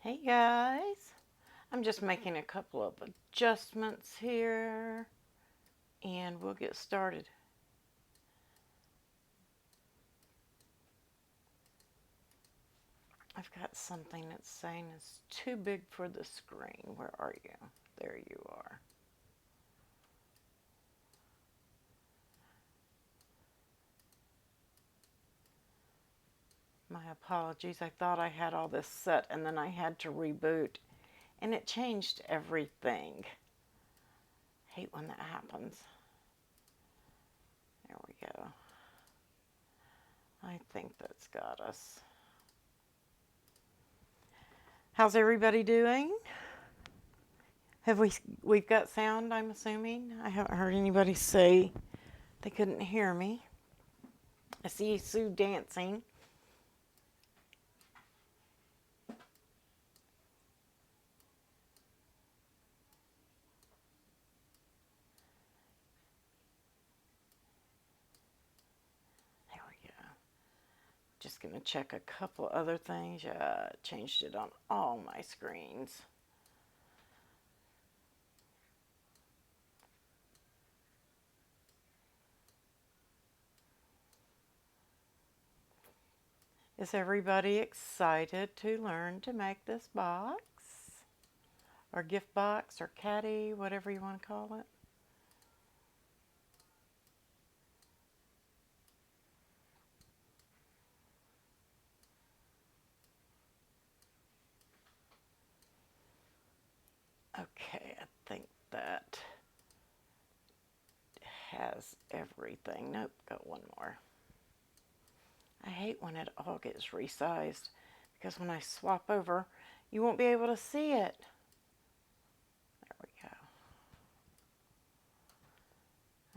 Hey guys, I'm just making a couple of adjustments here and we'll get started. I've got something that's saying it's too big for the screen. Where are you? There you are. My apologies. I thought I had all this set and then I had to reboot and it changed everything. Hate when that happens. There we go. I think that's got us. How's everybody doing? We've got sound, I'm assuming? I haven't heard anybody say they couldn't hear me. I see Sue dancing. There we go. Just going to check a couple other things. Yeah, changed it on all my screens. Is everybody excited to learn to make this box? Or gift box or caddy, whatever you want to call it? Okay, I think that has everything. Nope, got one more. I hate when it all gets resized because when I swap over, you won't be able to see it. There we go.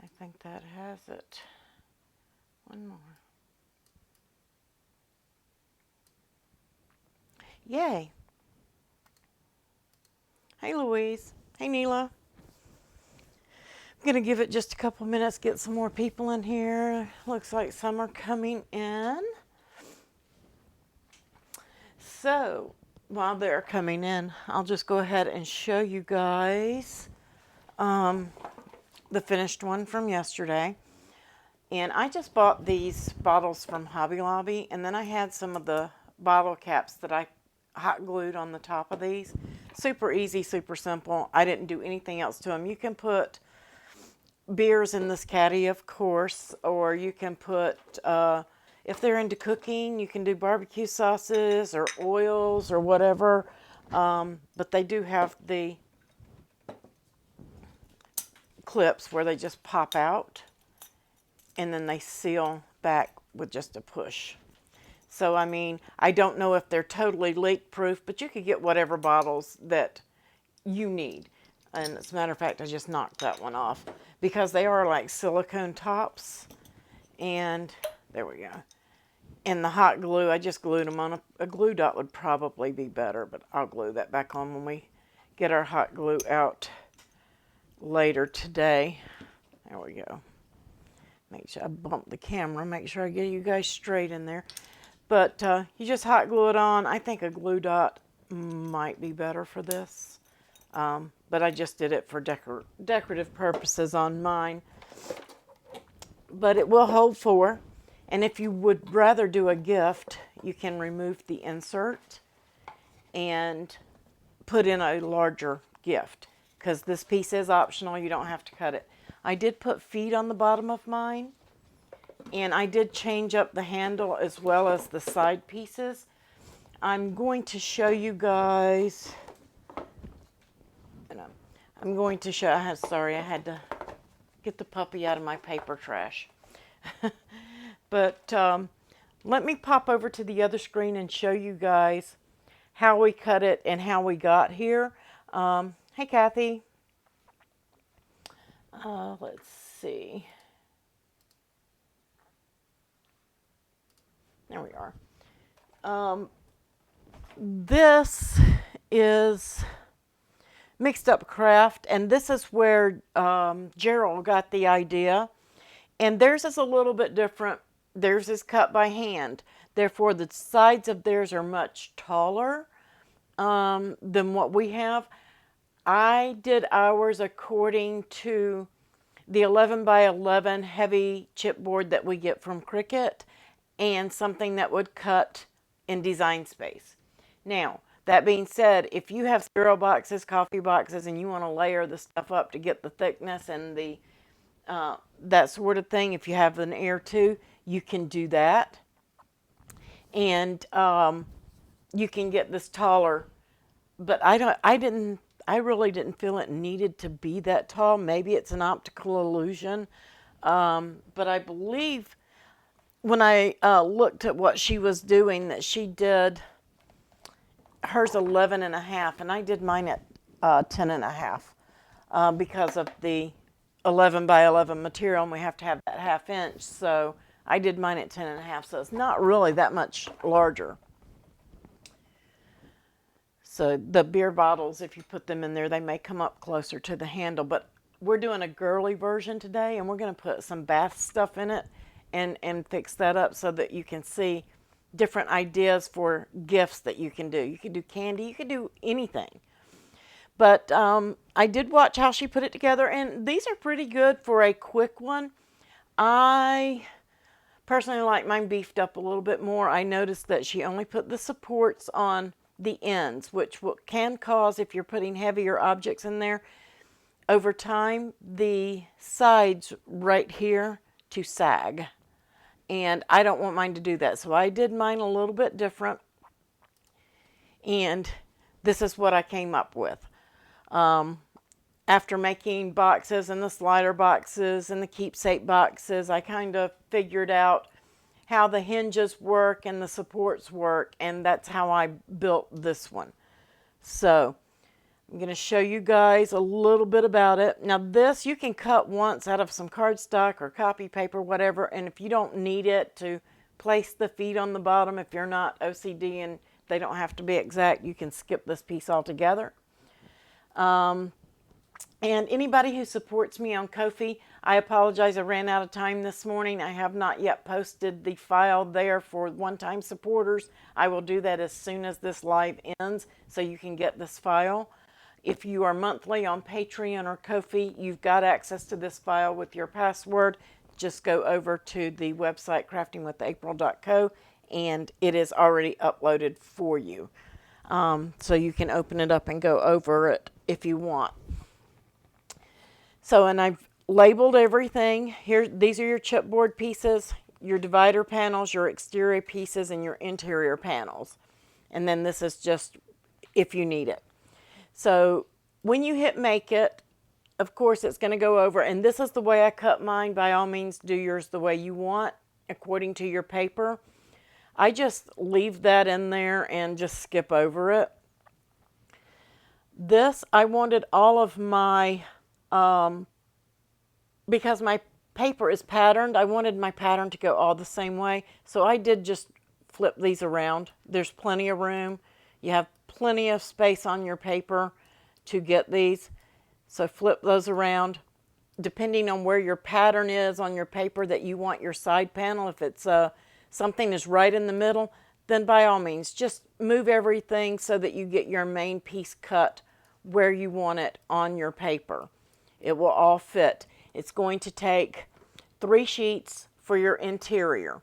I think that has it. One more. Yay. Hey Louise. Hey Neela. I'm going to give it just a couple minutes, get some more people in here. Looks like some are coming in. So, while they're coming in, I'll just go ahead and show you guys the finished one from yesterday. And I just bought these bottles from Hobby Lobby, and then I had some of the bottle caps that I hot glued on the top of these. Super easy, super simple. I didn't do anything else to them. You can put beers in this caddy, of course, or you can put, if they're into cooking, you can do barbecue sauces or oils or whatever. But they do have the clips where they just pop out and then they seal back with just a push. So, I mean, I don't know if they're totally leak proof, but you could get whatever bottles that you need. And as a matter of fact, I just knocked that one off because they are like silicone tops. And there we go. And the hot glue, I just glued them on. A glue dot would probably be better, but I'll glue that back on when we get our hot glue out later today. There we go. Make sure I bump the camera, make sure I get you guys straight in there. But you just hot glue it on. I think a glue dot might be better for this. But I just did it for decorative purposes on mine. But it will hold 4. And if you would rather do a gift, you can remove the insert and put in a larger gift. Because this piece is optional, you don't have to cut it. I did put feet on the bottom of mine. And I did change up the handle as well as the side pieces. I'm going to show you guys. I'm going to show, sorry, I had to get the puppy out of my paper trash. But let me pop over to the other screen and show you guys how we cut it and how we got here. Hey, Kathy. Let's see. There we are. This is Mixed Up Craft, and this is where Gerald got the idea. And theirs is a little bit different. Theirs is cut by hand. Therefore, the sides of theirs are much taller. than what we have. I did ours according to the 11 by 11 heavy chipboard that we get from Cricut, and something that would cut in Design Space. Now, that being said, if you have cereal boxes, coffee boxes, and you want to layer the stuff up to get the thickness and the that sort of thing, if you have an air too, you can do that. And you can get this taller, but I really didn't feel it needed to be that tall. Maybe it's an optical illusion. But I believe when I looked at what she was doing, that she did hers 11 and a half, and I did mine at 10 and a half because of the 11 by 11 material, and we have to have that ½ inch. So I did mine at 10 and a half, so it's not really that much larger. So the beer bottles, if you put them in there, they may come up closer to the handle, but we're doing a girly version today, and we're going to put some bath stuff in it and fix that up so that you can see different ideas for gifts that you can do. You can do candy, you can do anything. But I did watch how she put it together, and these are pretty good for a quick one. I personally like mine beefed up a little bit more. I noticed that she only put the supports on the ends, which can cause, if you're putting heavier objects in there, over time, the sides right here to sag. And I don't want mine to do that. So I did mine a little bit different. And this is what I came up with. After making boxes and the slider boxes and the keepsake boxes, I kind of figured out how the hinges work and the supports work, and that's how I built this one. So I'm going to show you guys a little bit about it. Now this you can cut once out of some cardstock or copy paper, whatever, and if you don't need it to place the feet on the bottom, if you're not OCD and they don't have to be exact, you can skip this piece altogether. And anybody who supports me on Ko-fi, I apologize, I ran out of time this morning. I have not yet posted the file there for one-time supporters. I will do that as soon as this live ends, so you can get this file. If you are monthly on Patreon or Ko-fi, you've got access to this file with your password. Just go over to the website craftingwithapril.co, and it is already uploaded for you. So you can open it up and go over it if you want. So, and I've labeled everything. Here, these are your chipboard pieces, your divider panels, your exterior pieces, and your interior panels. And then this is just if you need it. So when you hit make it, of course it's going to go over, and this is the way I cut mine. By all means, do yours the way you want according to your paper. I just leave that in there and just skip over it. This, I wanted all of my, because my paper is patterned, I wanted my pattern to go all the same way. So I did just flip these around. There's plenty of room. You have plenty of space on your paper to get these. So flip those around. Depending on where your pattern is on your paper that you want your side panel, if it's something is right in the middle, then by all means, just move everything so that you get your main piece cut where you want it on your paper. It will all fit. It's going to take 3 sheets for your interior.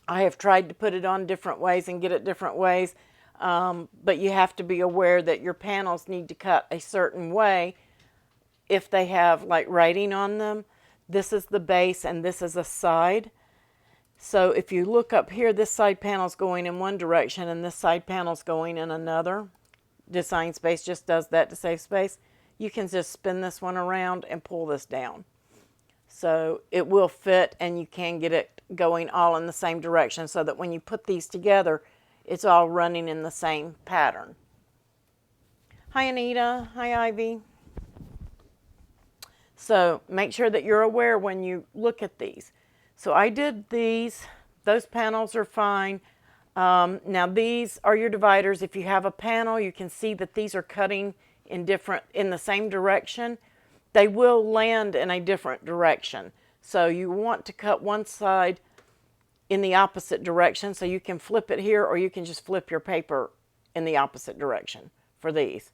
I have tried to put it on different ways and get it different ways, but you have to be aware that your panels need to cut a certain way if they have like writing on them. This is the base and this is a side. So if you look up here, this side panel is going in one direction and this side panel is going in another. Design Space just does that to save space. You can just spin this one around and pull this down. So it will fit, and you can get it going all in the same direction so that when you put these together, it's all running in the same pattern. Hi Anita, hi Ivy. So make sure that you're aware when you look at these. So I did these, those panels are fine. Now these are your dividers. If you have a panel, you can see that these are cutting in the same direction. They will land in a different direction. So you want to cut one side in the opposite direction, so you can flip it here, or you can just flip your paper in the opposite direction for these.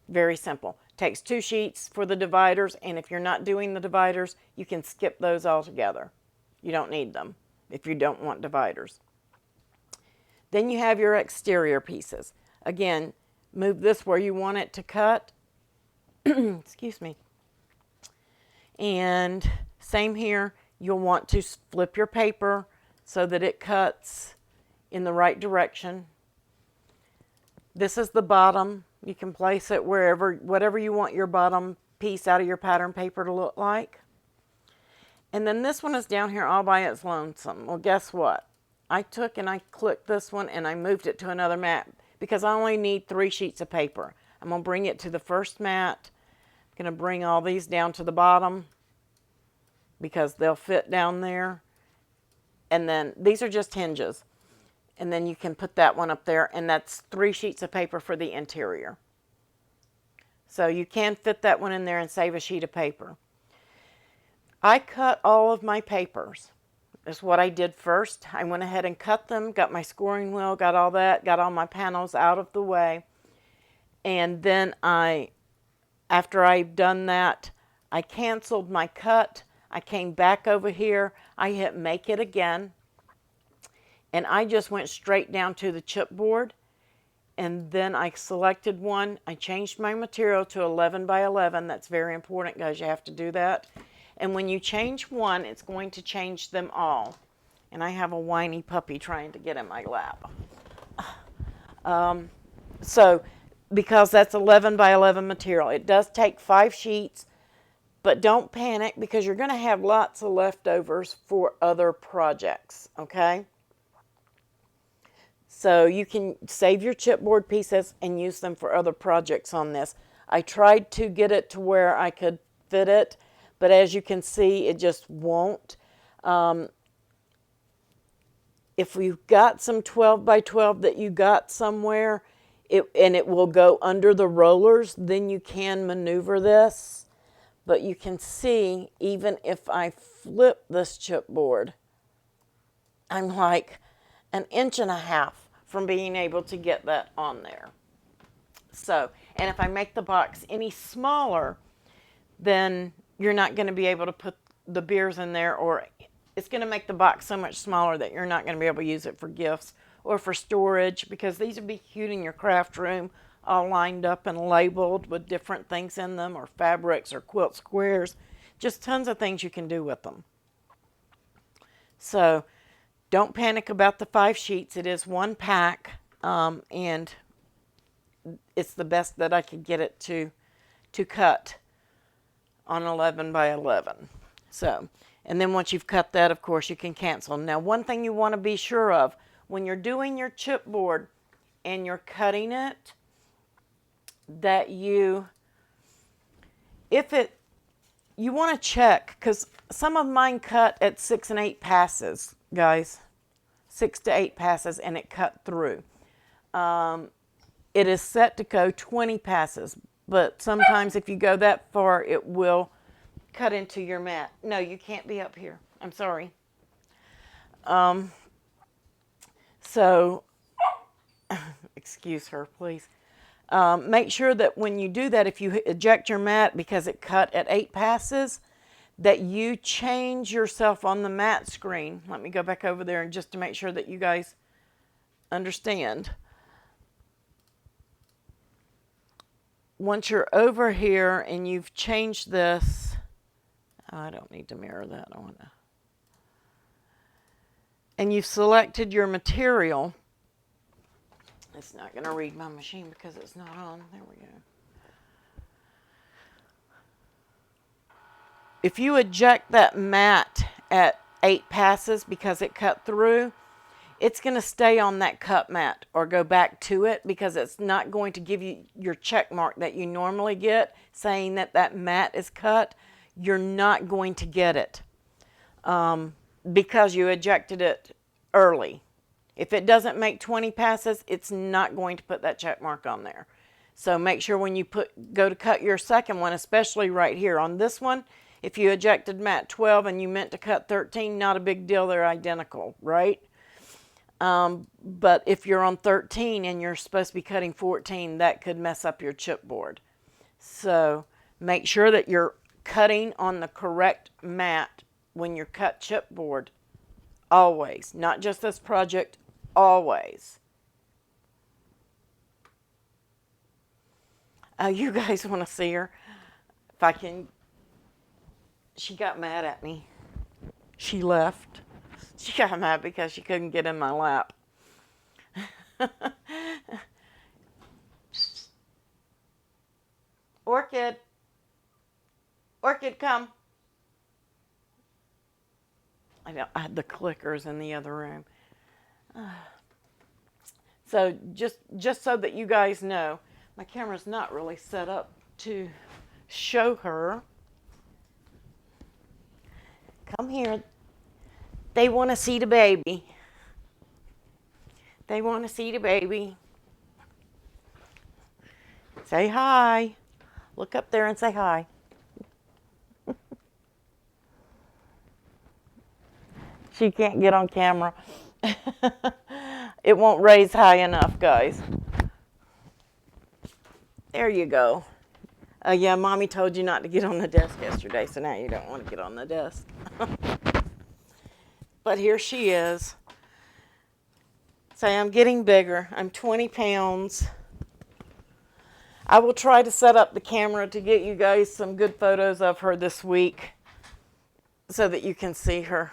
Very simple. Takes 2 sheets for the dividers, and if you're not doing the dividers, you can skip those altogether. You don't need them if you don't want dividers. Then you have your exterior pieces. Again, move this where you want it to cut. Excuse me. And same here, you'll want to flip your paper so that it cuts in the right direction. This is the bottom. You can place it wherever, whatever you want your bottom piece out of your pattern paper to look like. And then this one is down here all by its lonesome. Well, guess what? I took and I clicked this one and I moved it to another mat because I only need 3 sheets of paper. I'm going to bring it to the first mat. I'm going to bring all these down to the bottom because they'll fit down there. And then these are just hinges. And then you can put that one up there, and that's 3 sheets of paper for the interior. So you can fit that one in there and save a sheet of paper. I cut all of my papers. That's what I did first. I went ahead and cut them, got my scoring wheel, got all that, got all my panels out of the way. And then after I've done that, I canceled my cut. I came back over here. I hit make it again. And I just went straight down to the chipboard, and then I selected one. I changed my material to 11 by 11. That's very important, guys. You have to do that. And when you change one, it's going to change them all. And I have a whiny puppy trying to get in my lap. So, because that's 11 by 11 material, it does take 5 sheets, but don't panic because you're going to have lots of leftovers for other projects, okay? So you can save your chipboard pieces and use them for other projects on this. I tried to get it to where I could fit it, but as you can see, it just won't. If you've got some 12 by 12 that you got somewhere, and it will go under the rollers, then you can maneuver this. But you can see, even if I flip this chipboard, I'm like 1.5 inches from being able to get that on there. So, and if I make the box any smaller, then you're not going to be able to put the beers in there, or it's going to make the box so much smaller that you're not going to be able to use it for gifts or for storage, because these would be cute in your craft room, all lined up and labeled with different things in them, or fabrics or quilt squares. Just tons of things you can do with them. So don't panic about the 5 sheets. It is 1 pack, and it's the best that I could get it to cut on 11 by 11. So, and then once you've cut that, of course, you can cancel. Now, one thing you want to be sure of, when you're doing your chipboard and you're cutting it, that you want to check, because some of mine cut at 6 and 8 passes, guys. 6 to 8 passes, and it cut through. It is set to go 20 passes, but sometimes if you go that far, it will cut into your mat. No, you can't be up here. I'm sorry. So, excuse her, please. Make sure that when you do that, if you eject your mat because it cut at 8 passes, that you change yourself on the mat screen. Let me go back over there and just to make sure that you guys understand. Once you're over here and you've changed this, I don't need to mirror that. I want to. And you've selected your material. It's not going to read my machine because it's not on. There we go. If you eject that mat at 8 passes because it cut through, it's going to stay on that cut mat or go back to it, because it's not going to give you your check mark that you normally get saying that that mat is cut. You're not going to get it because you ejected it early. If it doesn't make 20 passes, it's not going to put that check mark on there. So make sure when you go to cut your second one, especially right here on this one, if you ejected mat 12 and you meant to cut 13, not a big deal, they're identical, right? But if you're on 13 and you're supposed to be cutting 14, that could mess up your chipboard. So make sure that you're cutting on the correct mat when you cut chipboard. Always. Not just this project, always. You guys want to see her? If I can. She got mad at me. She left. She got mad because she couldn't get in my lap. Orchid. Orchid, come. I had the clickers in the other room. So just so that you guys know, my camera's not really set up to show her. Come here. They want to see the baby. They want to see the baby. Say hi. Look up there and say hi. She can't get on camera. It won't raise high enough, guys. There you go. Yeah, Mommy told you not to get on the desk yesterday, so now you don't want to get on the desk. But here she is. Say, I'm getting bigger. I'm 20 pounds. I will try to set up the camera to get you guys some good photos of her this week so that you can see her.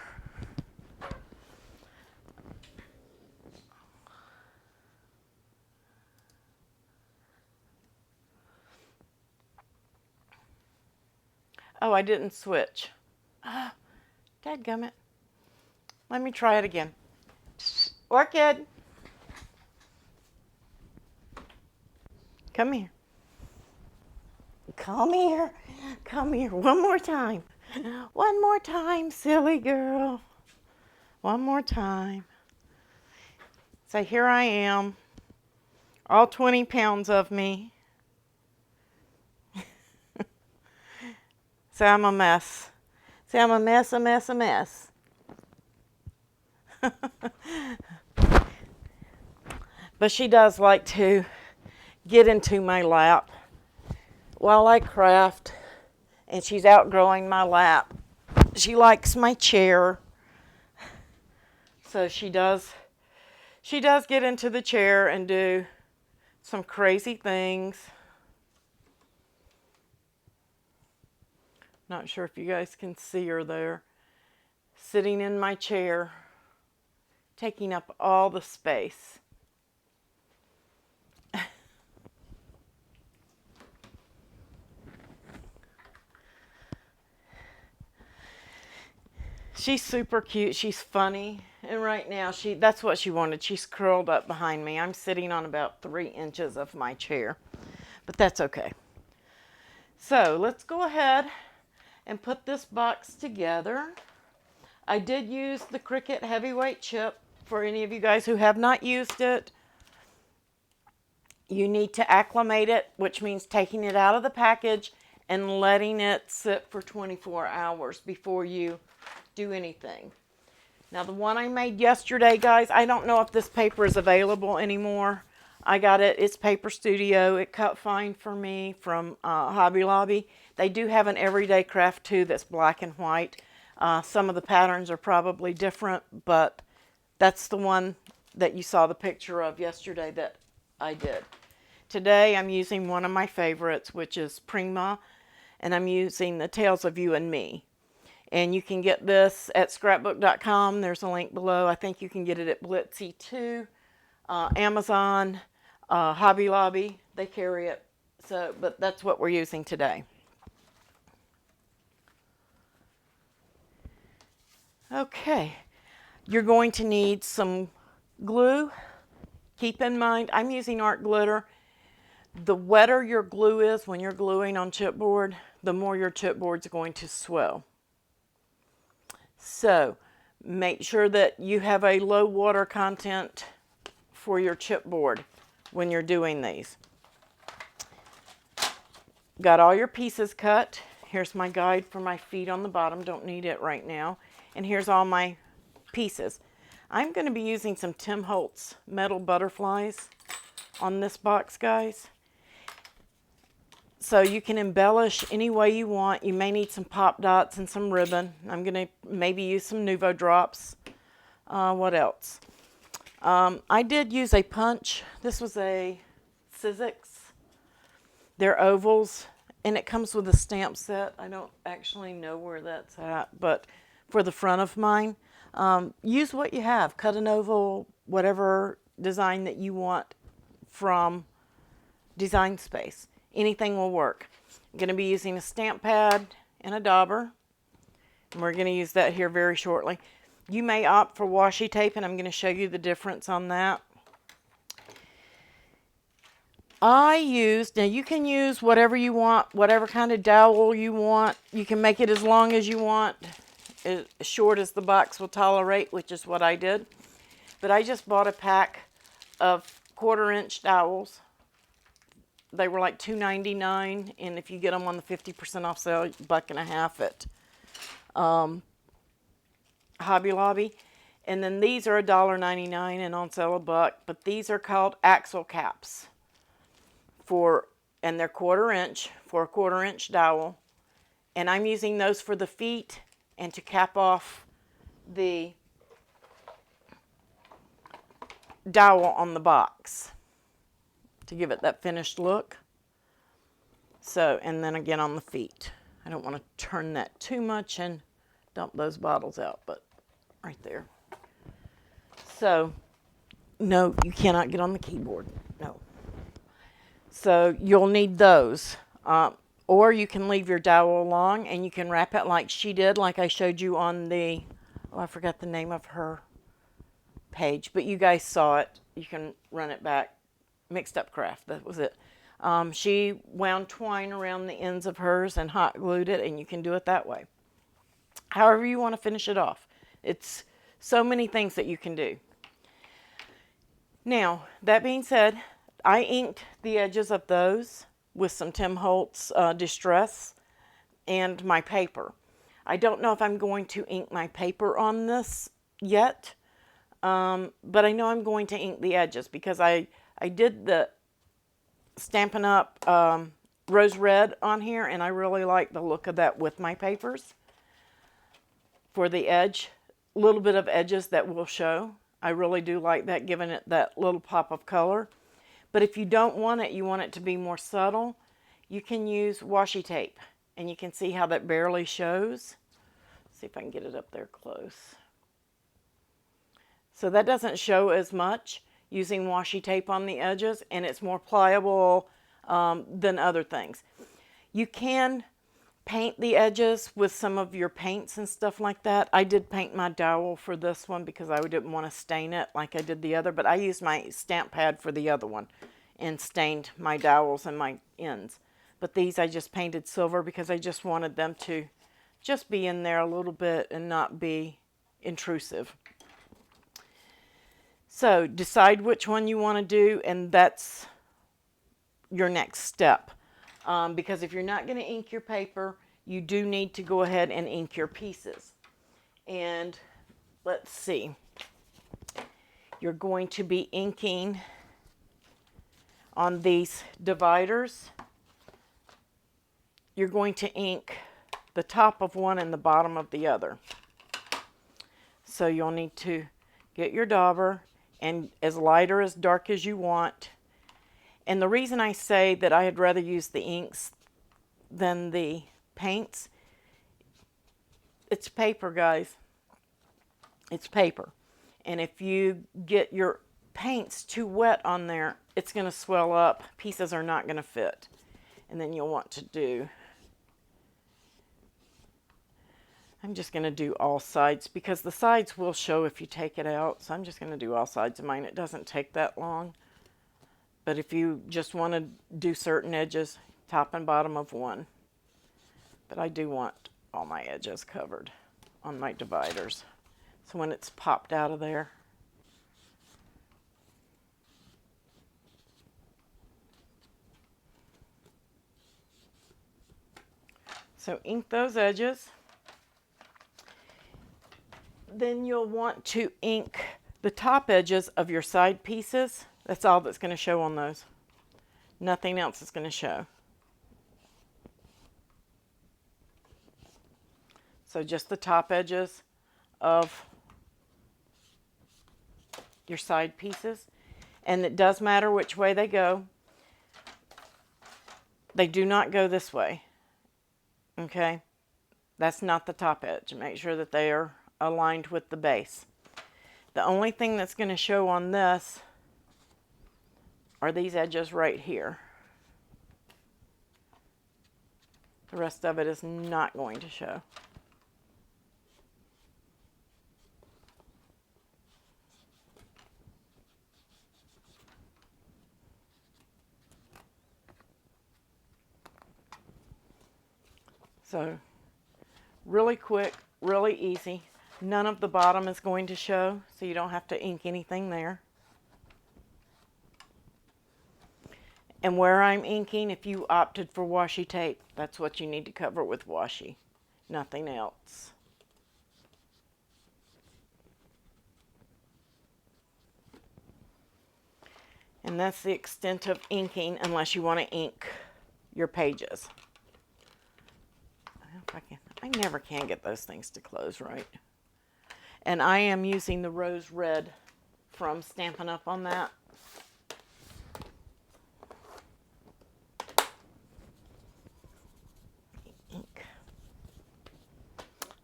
Oh, I didn't switch. Dadgummit. Let me try it again. Orchid. Come here. Come here. Come here. One more time. One more time, silly girl. One more time. So here I am. All 20 pounds of me. So I'm a mess. Say, I'm a mess, a mess, a mess. But she does like to get into my lap while I craft, and she's outgrowing my lap. She likes my chair. So she does get into the chair and do some crazy things. Not sure if you guys can see her there, sitting in my chair, taking up all the space. She's super cute. She's funny. And right now, that's what she wanted. She's curled up behind me. I'm sitting on about 3 inches of my chair. But that's okay. So let's go ahead and put this box together. I did use the Cricut heavyweight chip. For any of you guys who have not used it, you need to acclimate it, which means taking it out of the package and letting it sit for 24 hours before you do anything. Now the one I made yesterday, guys, I don't know if this paper is available anymore. I got it. It's Paper Studio. It cut fine for me from Hobby Lobby. They do have an Everyday Craft too that's black and white. Some of the patterns are probably different, but that's the one that you saw the picture of yesterday that I did. Today I'm using one of my favorites, which is Prima, and I'm using the Tales of You and Me. And you can get this at scrapbook.com. There's a link below. I think you can get it at Blitsy too. Amazon, Hobby Lobby, they carry it. So, but that's what we're using today. Okay, you're going to need some glue. Keep in mind, I'm using art glitter. The wetter your glue is when you're gluing on chipboard, the more your chipboard's going to swell. So make sure that you have a low water content for your chipboard when you're doing these. Got all your pieces cut. Here's my guide for my feet on the bottom. Don't need it right now. And here's all my pieces. I'm going to be using some Tim Holtz metal butterflies on this box, guys. So you can embellish any way you want. You may need some pop dots and some ribbon. I'm going to maybe use some Nuvo drops. What else? I did use a punch. This was a Sizzix. They're ovals, and it comes with a stamp set. I don't actually know where that's at, but for the front of mine, use what you have. Cut an oval, whatever design that you want from Design Space. Anything will work. I'm going to be using a stamp pad and a dauber, and we're going to use that here very shortly. You may opt for washi tape, and I'm going to show you the difference on that. Now you can use whatever you want, whatever kind of dowel you want. You can make it as long as you want, as short as the box will tolerate, which is what I did. But I just bought a pack of 1/4-inch dowels. They were like $2.99, and if you get them on the 50% off sale, $1.50 at Hobby Lobby. And then these are $1.99 and on sale $1. But these are called axle caps and they're 1/4-inch for a 1/4-inch dowel. And I'm using those for the feet and to cap off the dowel on the box to give it that finished look. So, and then again on the feet. I don't want to turn that too much and dump those bottles out, but right there. So, no, you cannot get on the keyboard. No. So you'll need those. Or you can leave your dowel along and you can wrap it like she did, like I showed you on the, I forgot the name of her page, but you guys saw it. You can run it back. Mixed Up Craft, that was it. She wound twine around the ends of hers and hot glued it, and you can do it that way. However you want to finish it off. It's so many things that you can do. Now, that being said, I inked the edges of those with some Tim Holtz Distress and my paper. I don't know if I'm going to ink my paper on this yet, but I know I'm going to ink the edges because I did the Stampin' Up! Rose Red on here, and I really like the look of that with my papers. For the edge, a little bit of edges that will show. I really do like that, giving it that little pop of color. But if you don't want it, you want it to be more subtle, you can use washi tape. And you can see how that barely shows. See if I can get it up there close. So that doesn't show as much using washi tape on the edges, and it's more pliable than other things. You can paint the edges with some of your paints and stuff like that. I did paint my dowel for this one because I didn't want to stain it like I did the other, but I used my stamp pad for the other one and stained my dowels and my ends. But these I just painted silver because I just wanted them to just be in there a little bit and not be intrusive. So decide which one you want to do, and that's your next step. Because if you're not going to ink your paper, you do need to go ahead and ink your pieces. And let's see. You're going to be inking on these dividers. You're going to ink the top of one and the bottom of the other. So you'll need to get your dauber, and as light or as dark as you want. And the reason I say that I'd rather use the inks than the paints, it's paper, guys. It's paper. And if you get your paints too wet on there, it's going to swell up. Pieces are not going to fit. And then you'll want to do, I'm just going to do all sides because the sides will show if you take it out. So I'm just going to do all sides of mine. It doesn't take that long. But if you just want to do certain edges, top and bottom of one. But I do want all my edges covered on my dividers. So when it's popped out of there. So ink those edges. Then you'll want to ink The top edges of your side pieces, that's all that's going to show on those. Nothing else is going to show. So just the top edges of your side pieces. And it does matter which way they go. They do not go this way. Okay? That's not the top edge. Make sure that they are aligned with the base. The only thing that's going to show on this are these edges right here. The rest of it is not going to show. So, really quick, really easy. None of the bottom is going to show, so you don't have to ink anything there. And where I'm inking, if you opted for washi tape, that's what you need to cover with washi. Nothing else. And that's the extent of inking, unless you want to ink your pages. I never can get those things to close right. And I am using the rose red from Stampin' Up! On that. Ink.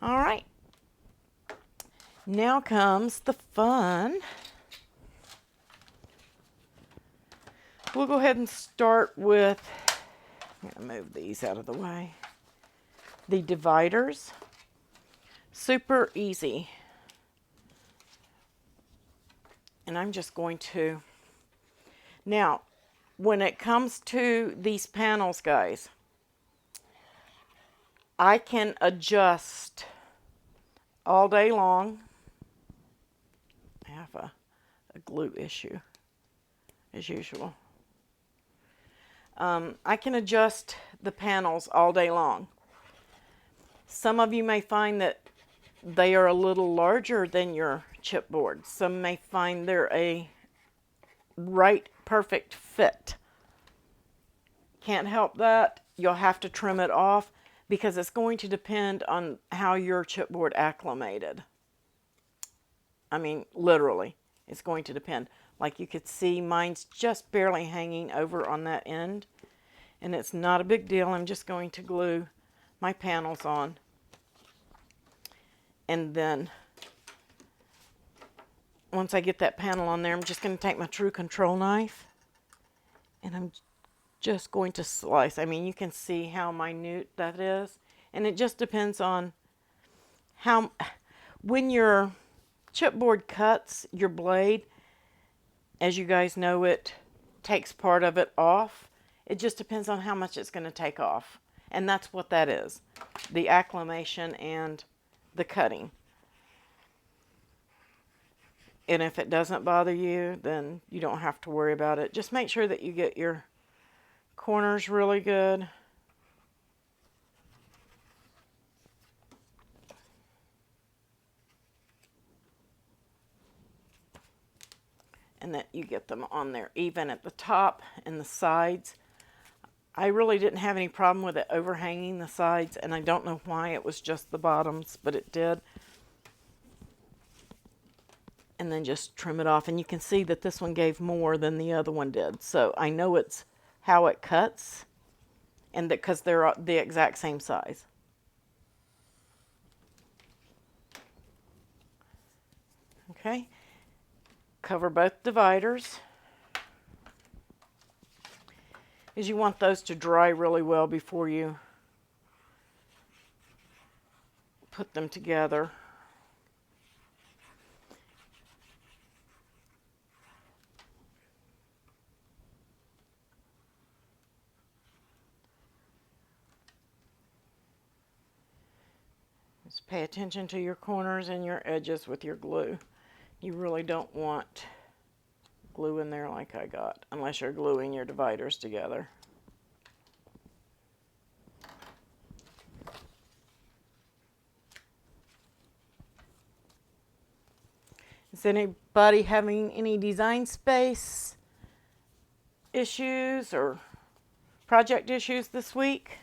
All right. Now comes the fun. We'll go ahead and start with, I'm going to move these out of the way. The dividers. Super easy. And I'm just going to, now, when it comes to these panels, guys, I can adjust all day long. I have a glue issue, as usual. I can adjust the panels all day long. Some of you may find that they are a little larger than your chipboard. Some may find they're a right perfect fit. Can't help that. You'll have to trim it off because it's going to depend on how your chipboard acclimated. I mean, literally, it's going to depend. Like you could see, mine's just barely hanging over on that end. And it's not a big deal. I'm just going to glue my panels on. And then once I get that panel on there, I'm just going to take my True Control knife and I'm just going to slice. I mean, you can see how minute that is. And it just depends on how, when your chipboard cuts your blade, as you guys know, it takes part of it off. It just depends on how much it's going to take off. And that's what that is, the acclimation and the cutting. And if it doesn't bother you, then you don't have to worry about it. Just make sure that you get your corners really good. And that you get them on there even at the top and the sides. I really didn't have any problem with it overhanging the sides, and I don't know why it was just the bottoms, but it did. And then just trim it off, and you can see that this one gave more than the other one did. So I know it's how it cuts, and that because they're the exact same size. Okay, cover both dividers. Is you want those to dry really well before you put them together. Just pay attention to your corners and your edges with your glue. You really don't want glue in there like I got, unless you're gluing your dividers together. Is anybody having any design space issues or project issues this week?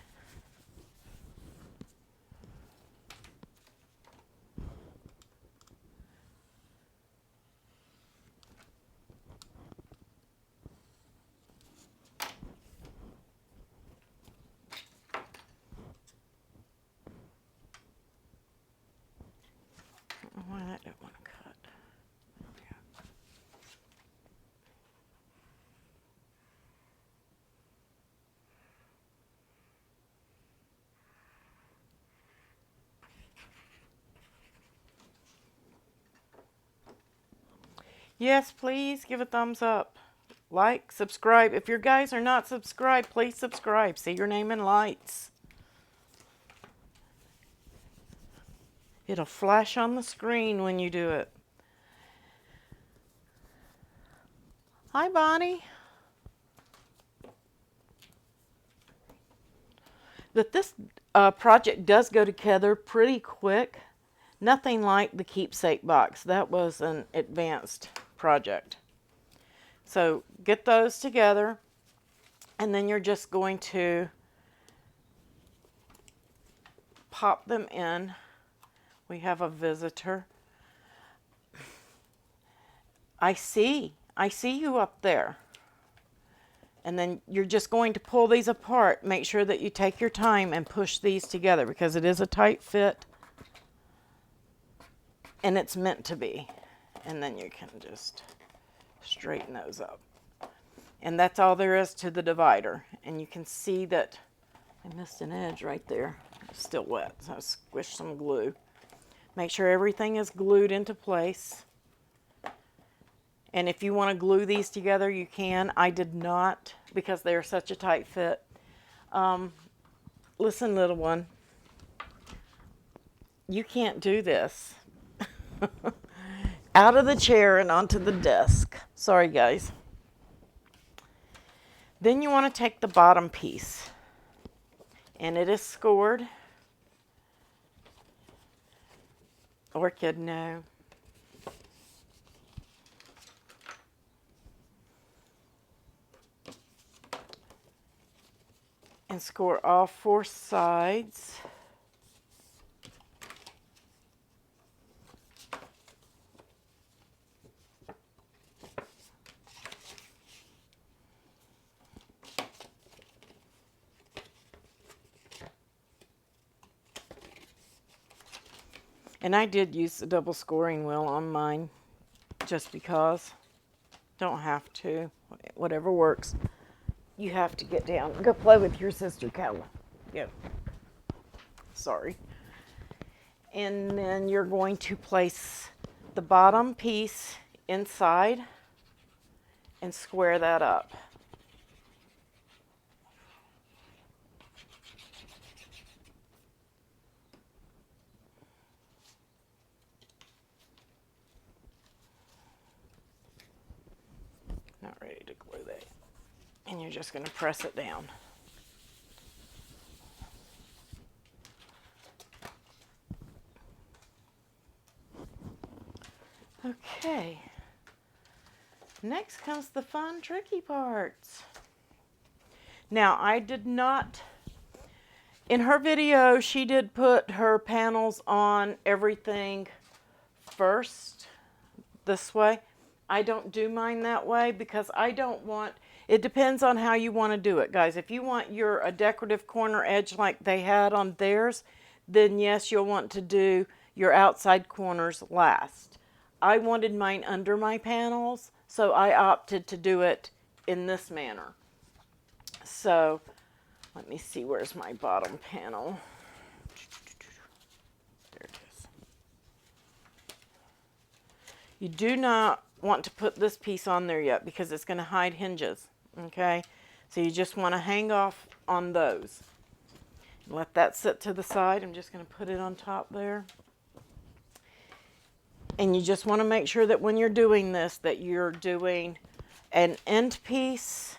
Why that didn't want to cut. Yes, please give a thumbs up. Like, subscribe. If your guys are not subscribed, please subscribe. See your name in lights. It'll flash on the screen when you do it. Hi, Bonnie. That this project does go together pretty quick. Nothing like the keepsake box. That was an advanced project. So get those together, and then you're just going to pop them in. We have a visitor. I see you up there. And then you're just going to pull these apart. Make sure that you take your time and push these together because it is a tight fit. And it's meant to be. And then you can just straighten those up. And that's all there is to the divider. And you can see that I missed an edge right there. It's still wet, so I squished some glue. Make sure everything is glued into place. And if you want to glue these together, you can. I did not because they are such a tight fit. Listen, little one, you can't do this. Out of the chair and onto the desk. Sorry, guys. Then you want to take the bottom piece, and it is scored. Orchid, no. And score all 4 sides. And I did use the double scoring wheel on mine just because. Don't have to. Whatever works. You have to get down. Go play with your sister, Calla. Yeah. Sorry. And then you're going to place the bottom piece inside and square that up. Not ready to glue that. And you're just going to press it down. Okay. Next comes the fun, tricky parts. Now, I did not, in her video, she did put her panels on everything first, this way. I don't do mine that way because I don't want, it depends on how you want to do it, guys. If you want a decorative corner edge like they had on theirs, then yes, you'll want to do your outside corners last. I wanted mine under my panels, so I opted to do it in this manner. So, let me see, where's my bottom panel? There it is. You do not want to put this piece on there yet because it's going to hide hinges, okay? So you just want to hang off on those. Let that sit to the side. I'm just going to put it on top there. And you just want to make sure that when you're doing this, that you're doing an end piece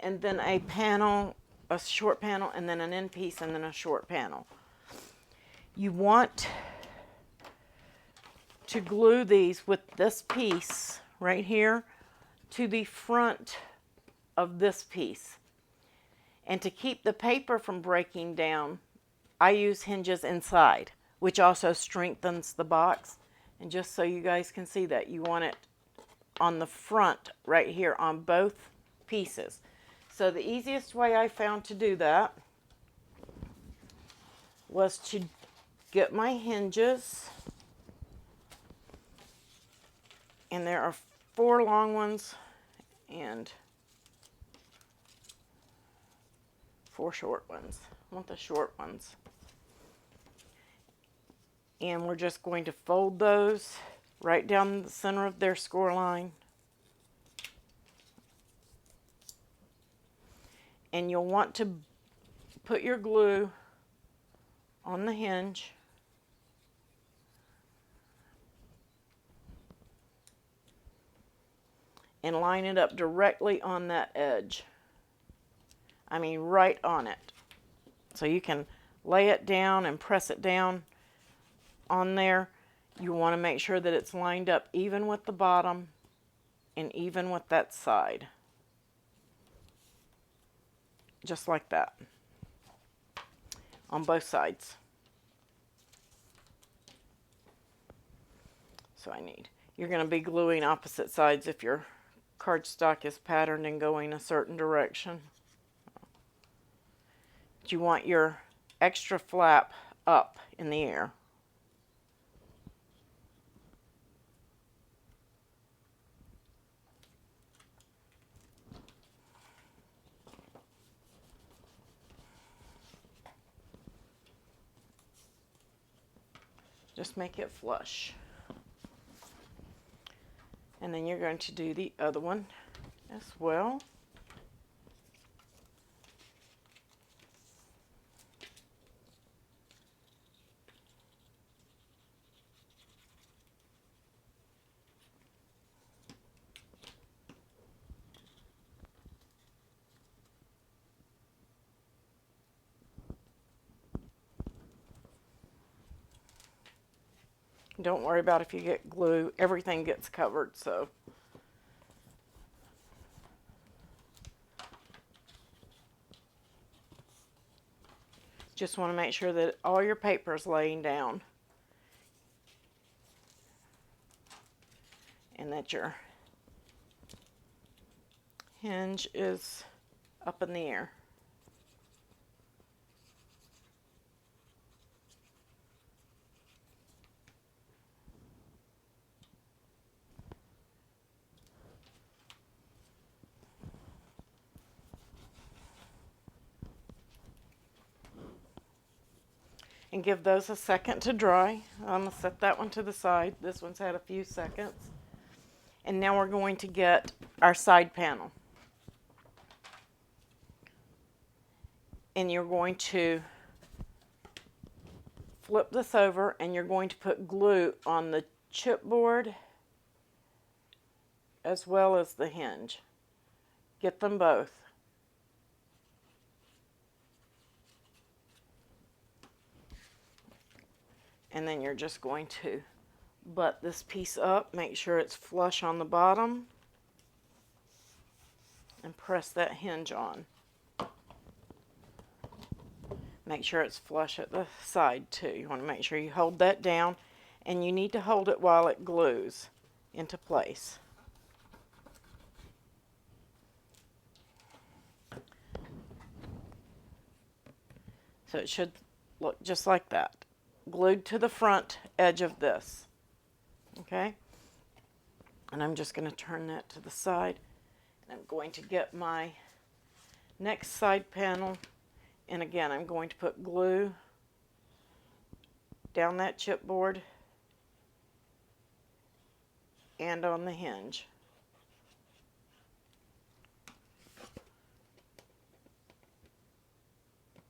and then a panel, a short panel, and then an end piece and then a short panel. You want to glue these with this piece right here to the front of this piece. And to keep the paper from breaking down, I use hinges inside, which also strengthens the box. And just so you guys can see that, you want it on the front right here on both pieces. So the easiest way I found to do that was to get my hinges, and there are 4 long ones and 4 short ones. I want the short ones. And we're just going to fold those right down the center of their score line. And you'll want to put your glue on the hinge. And line it up directly on that edge. I mean, right on it. So you can lay it down and press it down on there. You want to make sure that it's lined up even with the bottom and even with that side. Just like that. On both sides. So you're going to be gluing opposite sides if your cardstock is patterned and going a certain direction. But you want your extra flap up in the air. Just make it flush. And then you're going to do the other one as well. Don't worry about if you get glue. Everything gets covered, so. Just want to make sure that all your paper is laying down. And that your hinge is up in the air. And give those a second to dry. I'm going to set that one to the side. This one's had a few seconds. And now we're going to get our side panel. And you're going to flip this over and you're going to put glue on the chipboard as well as the hinge. Get them both. And then you're just going to butt this piece up, make sure it's flush on the bottom, and press that hinge on. Make sure it's flush at the side too. You want to make sure you hold that down, and you need to hold it while it glues into place. So it should look just like that. Glued to the front edge of this. Okay? And I'm just going to turn that to the side. And I'm going to get my next side panel. And again, I'm going to put glue down that chipboard and on the hinge.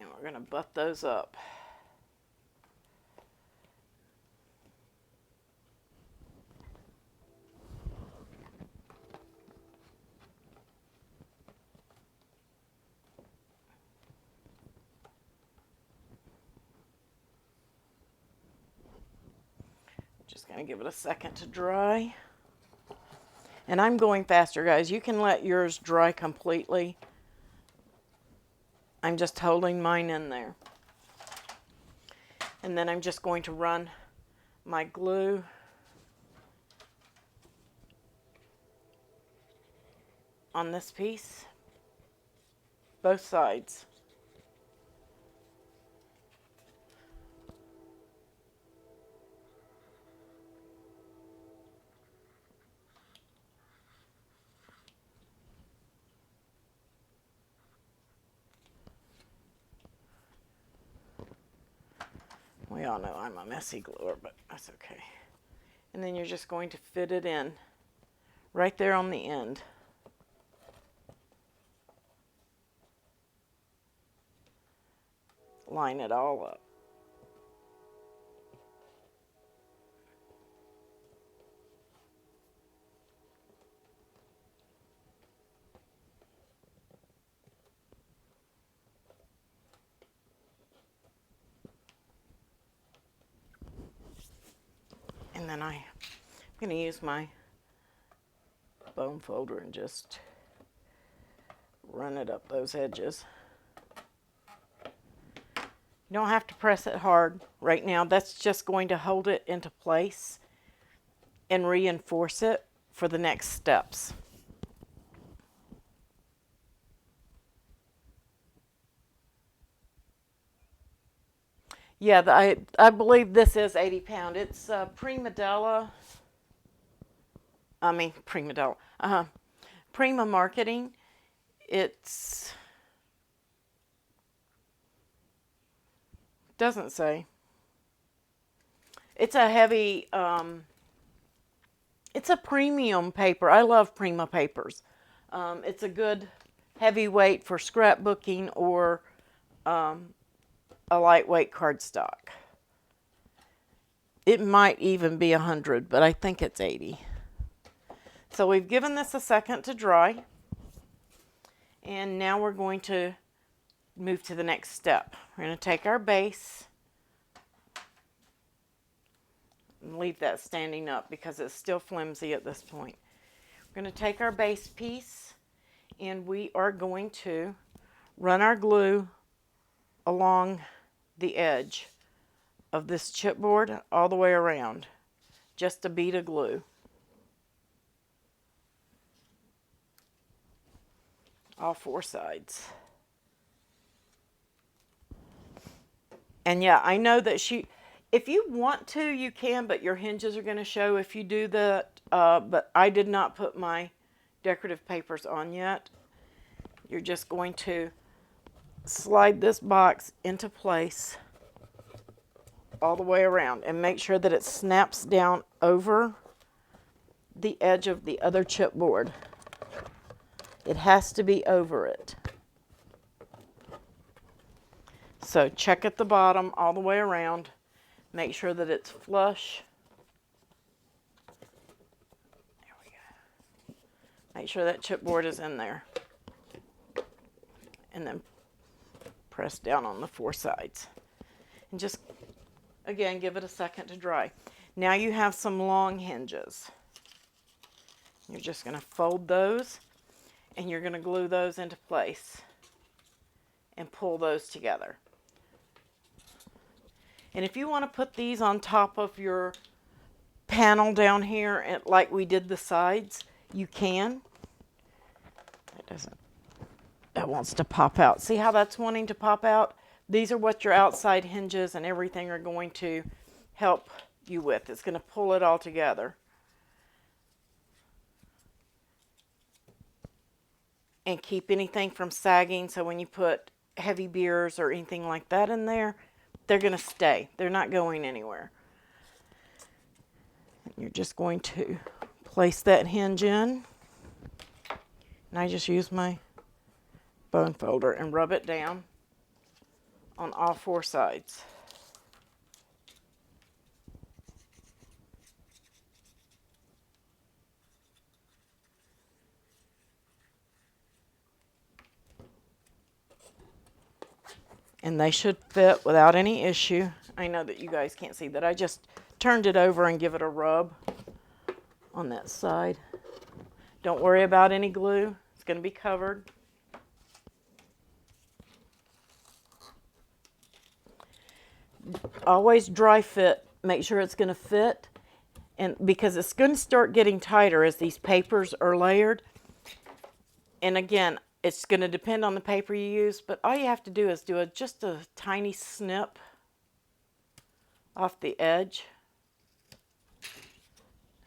And we're going to butt those up. going to give it a second to dry. And I'm going faster, guys. You can let yours dry completely. I'm just holding mine in there. And then I'm just going to run my glue on this piece, both sides. We all know I'm a messy gluer, but that's okay. And then you're just going to fit it in right there on the end. Line it all up. And then I'm going to use my bone folder and just run it up those edges. You don't have to press it hard right now. That's just going to hold it into place and reinforce it for the next steps. Yeah, I believe this is 80 pound. It's Prima Marketing. Doesn't say. It's a heavy, it's a premium paper. I love Prima papers. It's a good heavyweight for scrapbooking or a lightweight cardstock. It might even be 100, but I think it's 80. So we've given this a second to dry. And now we're going to move to the next step. We're going to take our base and leave that standing up because it's still flimsy at this point. We're going to take our base piece and we are going to run our glue along the edge of this chipboard all the way around. Just a bead of glue. All four sides. And yeah, I know that if you want to, you can, but your hinges are going to show if you do that. But I did not put my decorative papers on yet. You're just going to slide this box into place all the way around and make sure that it snaps down over the edge of the other chipboard. It has to be over it. So check at the bottom all the way around. Make sure that it's flush. There we go. Make sure that chipboard is in there. And then press down on the four sides. And just, again, give it a second to dry. Now you have some long hinges. You're just going to fold those and you're going to glue those into place and pull those together. And if you want to put these on top of your panel down here, like we did the sides, you can. That wants to pop out. See how that's wanting to pop out? These are what your outside hinges and everything are going to help you with. It's going to pull it all together. And keep anything from sagging, so when you put heavy beers or anything like that in there, they're going to stay. They're not going anywhere. You're just going to place that hinge in. And I just use my bone folder and rub it down on all four sides. And they should fit without any issue. I know that you guys can't see that. I just turned it over and give it a rub on that side. Don't worry about any glue. It's going to be covered. Always dry fit. Make sure it's going to fit, and because it's going to start getting tighter as these papers are layered. And again, it's going to depend on the paper you use, but all you have to do is do just a tiny snip off the edge.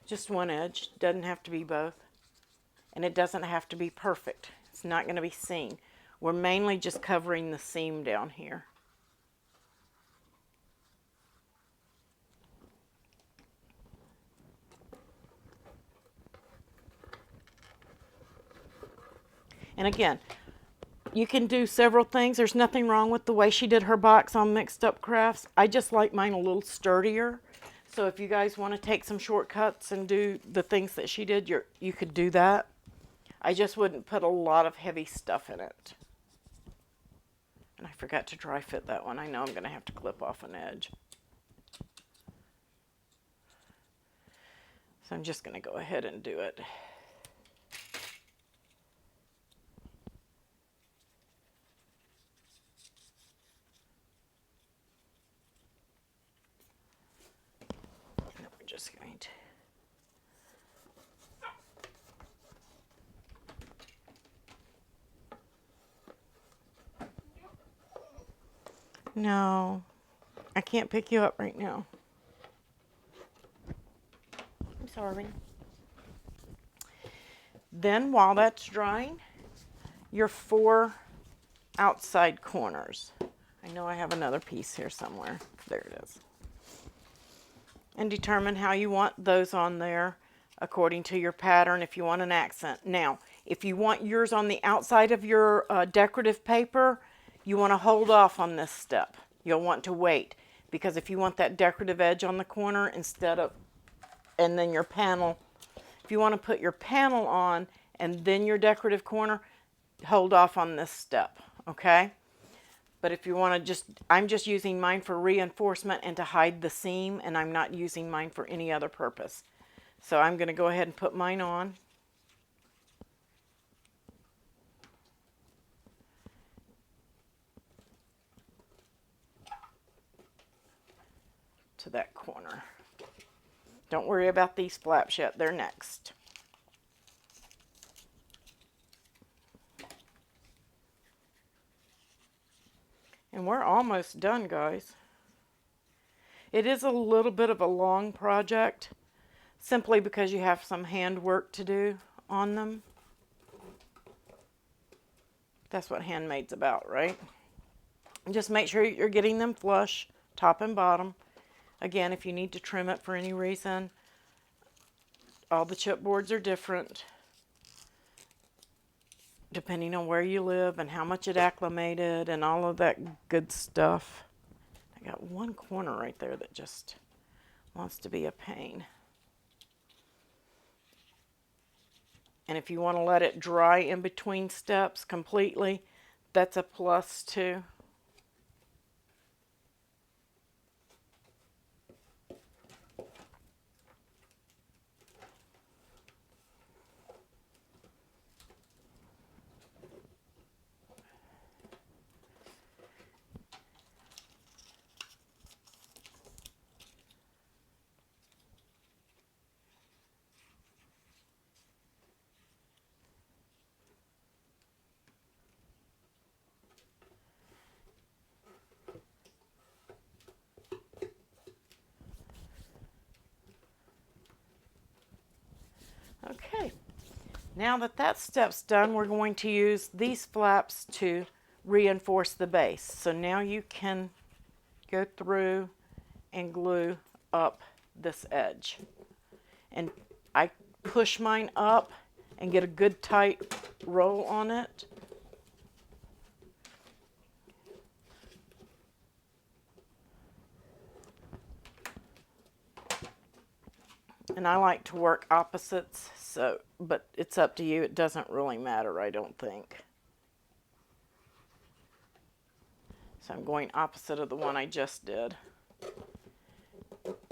Just one edge. Doesn't have to be both. And it doesn't have to be perfect. It's not going to be seen. We're mainly just covering the seam down here. And again, you can do several things. There's nothing wrong with the way she did her box on Mixed Up Crafts. I just like mine a little sturdier. So if you guys want to take some shortcuts and do the things that she did, you could do that. I just wouldn't put a lot of heavy stuff in it. And I forgot to dry fit that one. I know I'm going to have to clip off an edge. So I'm just going to go ahead and do it. Just going to. No, I can't pick you up right now. I'm sorry. Then while that's drying, your 4 outside corners. I know I have another piece here somewhere. There it is. And determine how you want those on there according to your pattern if you want an accent. Now, if you want yours on the outside of your decorative paper, you want to hold off on this step. You'll want to wait, because if you want that decorative edge on the corner instead of, and then your panel, if you want to put your panel on and then your decorative corner, hold off on this step, okay? But if you want to I'm just using mine for reinforcement and to hide the seam, and I'm not using mine for any other purpose. So I'm going to go ahead and put mine on. To that corner. Don't worry about these flaps yet, they're next. And we're almost done, guys. It is a little bit of a long project, simply because you have some hand work to do on them. That's what handmade's about, right? And just make sure you're getting them flush, top and bottom. Again, if you need to trim it for any reason, all the chipboards are different, depending on where you live and how much it acclimated and all of that good stuff. I got one corner right there that just wants to be a pain. And if you want to let it dry in between steps completely, that's a plus too. Okay, now that that step's done, we're going to use these flaps to reinforce the base. So now you can go through and glue up this edge. And I push mine up and get a good tight roll on it. And I like to work opposites, so, but it's up to you. It doesn't really matter, I don't think. So I'm going opposite of the one I just did.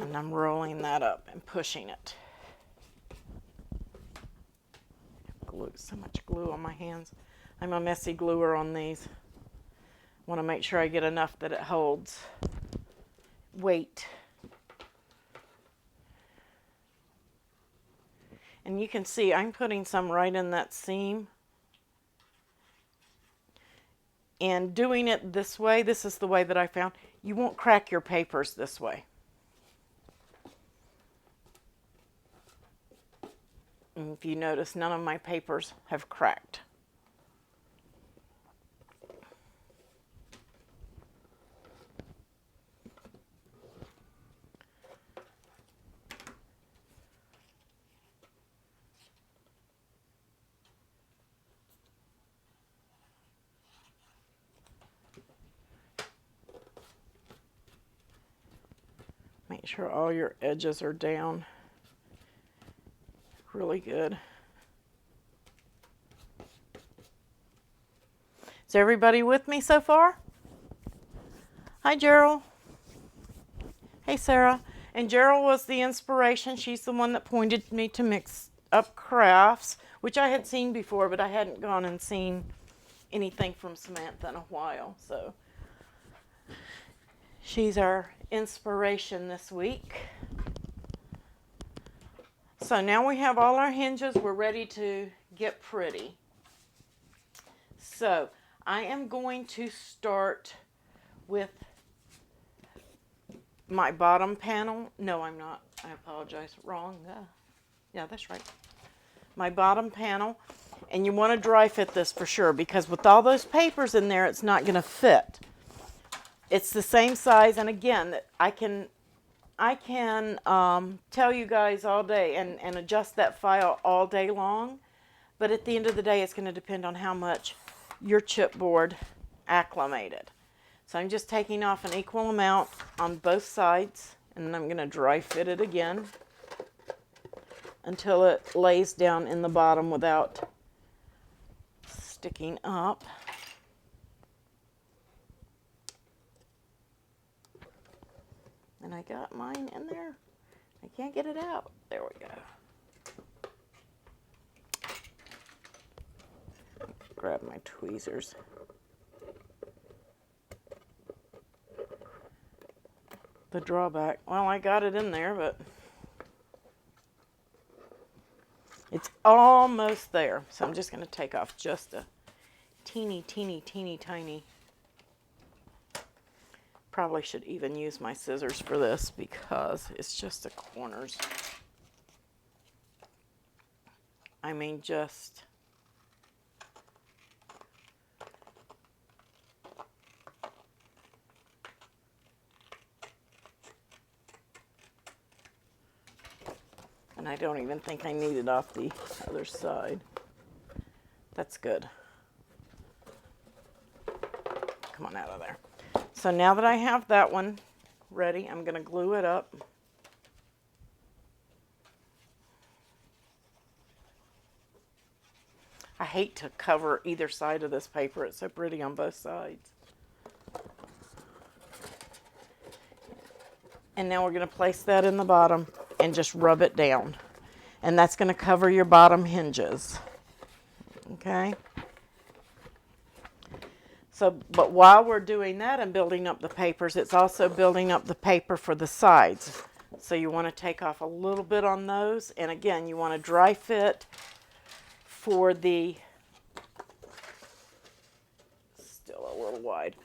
And I'm rolling that up and pushing it. Glue, so much glue on my hands. I'm a messy gluer on these. Want to make sure I get enough that it holds weight. And you can see I'm putting some right in that seam. And doing it this way, this is the way that I found, you won't crack your papers this way. And if you notice, none of my papers have cracked. Make sure all your edges are down really good. Is everybody with me so far? Hi, Gerald. Hey, Sarah. And Gerald was the inspiration. She's the one that pointed me to Mix Up Crafts, which I had seen before, but I hadn't gone and seen anything from Samantha in a while. So she's our inspiration this week. So now we have all our hinges. We're ready to get pretty. So I am going to start with my bottom panel. No, I'm not. I apologize. Wrong. Yeah, that's right. My bottom panel. And you want to dry fit this for sure, because with all those papers in there, it's not going to fit. It's the same size. And again, I can tell you guys all day and adjust that file all day long. But at the end of the day, it's going to depend on how much your chipboard acclimated. So I'm just taking off an equal amount on both sides, and then I'm going to dry fit it again until it lays down in the bottom without sticking up. And I got mine in there. I can't get it out. There we go. Grab my tweezers. The drawback, well, I got it in there, but it's almost there. So I'm just going to take off just a teeny tiny. Probably should even use my scissors for this because it's just the corners. I mean, just and I don't even think I need it off the other side. That's good. Come on out of there. So now that I have that one ready, I'm going to glue it up. I hate to cover either side of this paper. It's so pretty on both sides. And now we're going to place that in the bottom and just rub it down. And that's going to cover your bottom hinges. Okay? So, but while we're doing that and building up the papers, it's also building up the paper for the sides. So you want to take off a little bit on those. And again, you want to dry fit for the, still a little wide,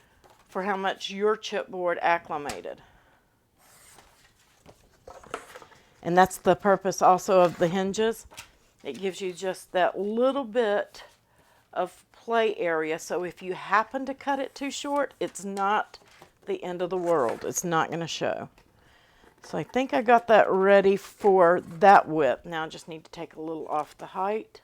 for how much your chipboard acclimated. And that's the purpose also of the hinges. It gives you just that little bit of play area. So if you happen to cut it too short, it's not the end of the world. It's not going to show. So I think I got that ready for that width. Now I just need to take a little off the height.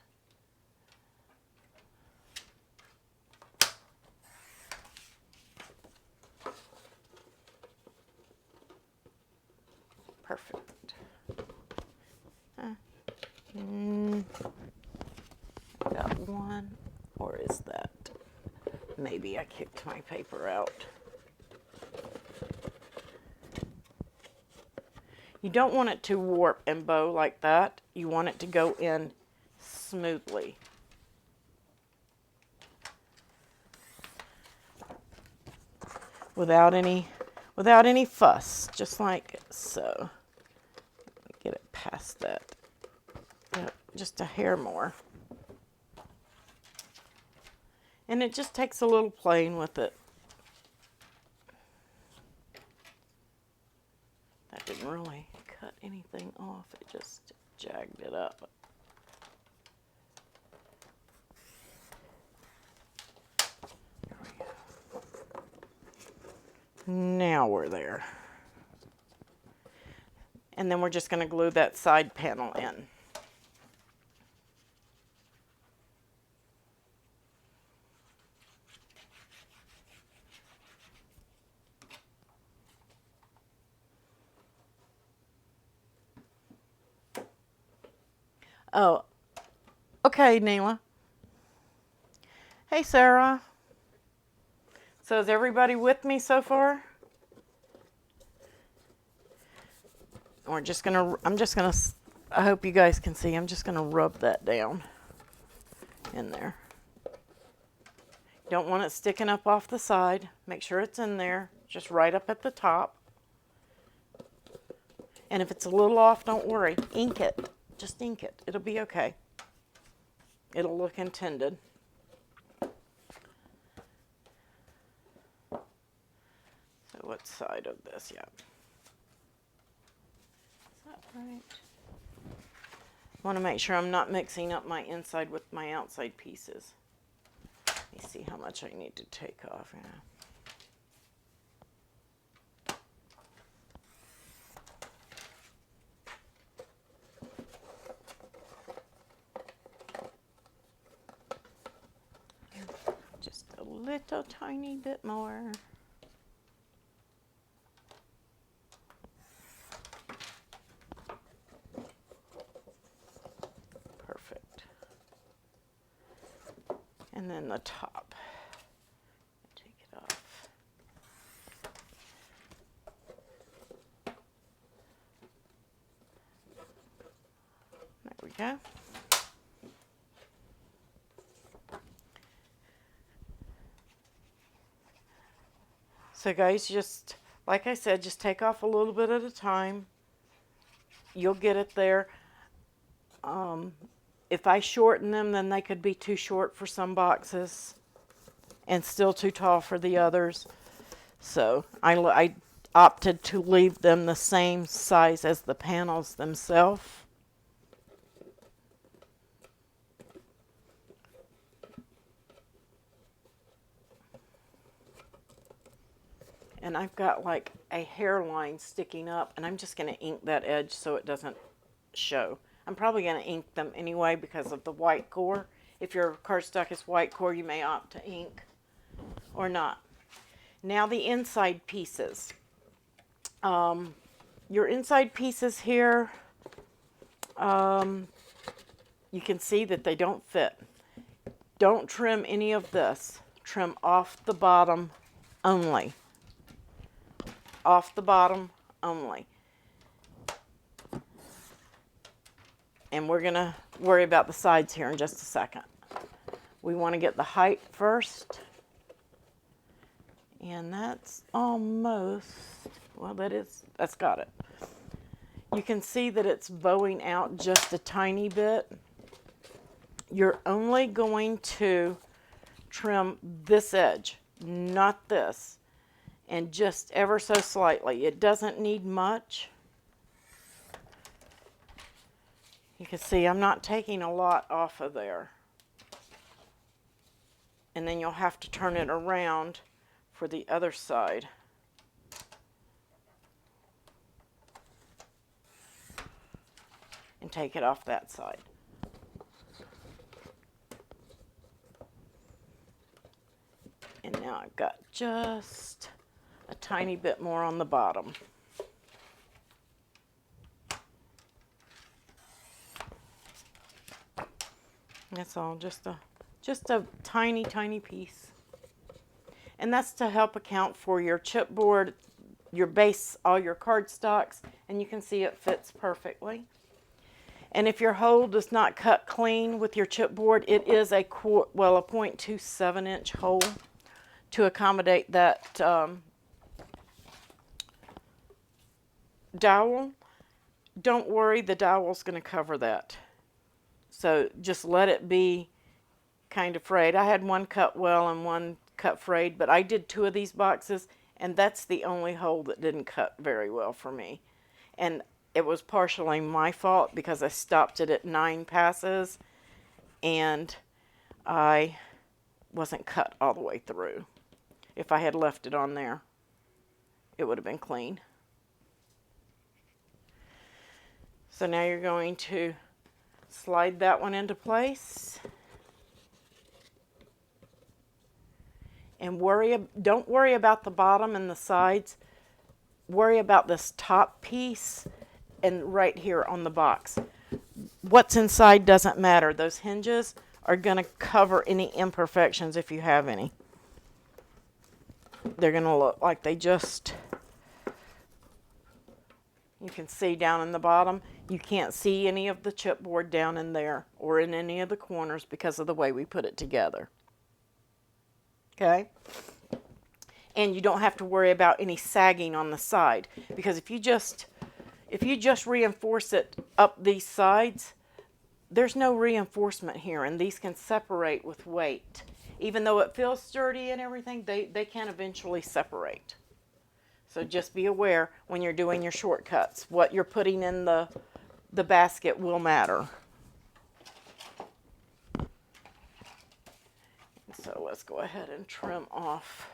Perfect. I got one, or is that? Maybe I kicked my paper out. You don't want it to warp and bow like that. You want it to go in smoothly. Without any fuss, just like so. Get it past that. Yep, just a hair more. And it just takes a little playing with it. That didn't really cut anything off, it just jagged it up. There we go. Now we're there. And then we're just going to glue that side panel in. Oh, okay, Neela. Hey, Sarah. So is everybody with me so far? I'm just gonna, I hope you guys can see, I'm just gonna rub that down in there. Don't want it sticking up off the side. Make sure it's in there, just right up at the top. And if it's a little off, don't worry, ink it. Just ink it. It'll be okay. It'll look intended. So what side of this? Yeah. Is that right? I want to make sure I'm not mixing up my inside with my outside pieces. Let me see how much I need to take off. Yeah. Just a little tiny bit more. Perfect. And then the top. Take it off. There we go. So guys, just like I said, just take off a little bit at a time. You'll get it there. If I shorten them, then they could be too short for some boxes and still too tall for the others. So I opted to leave them the same size as the panels themselves. And I've got like a hairline sticking up, and I'm just going to ink that edge so it doesn't show. I'm probably going to ink them anyway because of the white core. If your cardstock is white core, you may opt to ink or not. Now the inside pieces. Your inside pieces here, you can see that they don't fit. Don't trim any of this. Trim off the bottom only. Off the bottom only. And we're going to worry about the sides here in just a second. We want to get the height first. And that's almost, well, that's got it. You can see that it's bowing out just a tiny bit. You're only going to trim this edge, not this. And just ever so slightly. It doesn't need much. You can see I'm not taking a lot off of there. And then you'll have to turn it around for the other side. And take it off that side. And now I've got just a tiny bit more on the bottom. That's all, just a tiny, tiny piece. And that's to help account for your chipboard. your base, all your cardstocks, and you can see it fits perfectly. And if your hole does not cut clean with your chipboard, it is a 0.27 inch hole to accommodate that dowel. Don't worry, the dowel's going to cover that. So just let it be kind of frayed. I had one cut well and one cut frayed, but I did 2 of these boxes, and that's the only hole that didn't cut very well for me. And it was partially my fault because I stopped it at 9 passes and I wasn't cut all the way through. If I had left it on there, it would have been clean. So now you're going to slide that one into place. And don't worry about the bottom and the sides. Worry about this top piece and right here on the box. What's inside doesn't matter. Those hinges are going to cover any imperfections if you have any. They're going to look like they just, you can see down in the bottom. You can't see any of the chipboard down in there or in any of the corners because of the way we put it together. Okay? And you don't have to worry about any sagging on the side, because if you just reinforce it up these sides, there's no reinforcement here, and these can separate with weight. Even though it feels sturdy and everything, they can eventually separate. So just be aware when you're doing your shortcuts. What you're putting in the basket will matter. So let's go ahead and trim off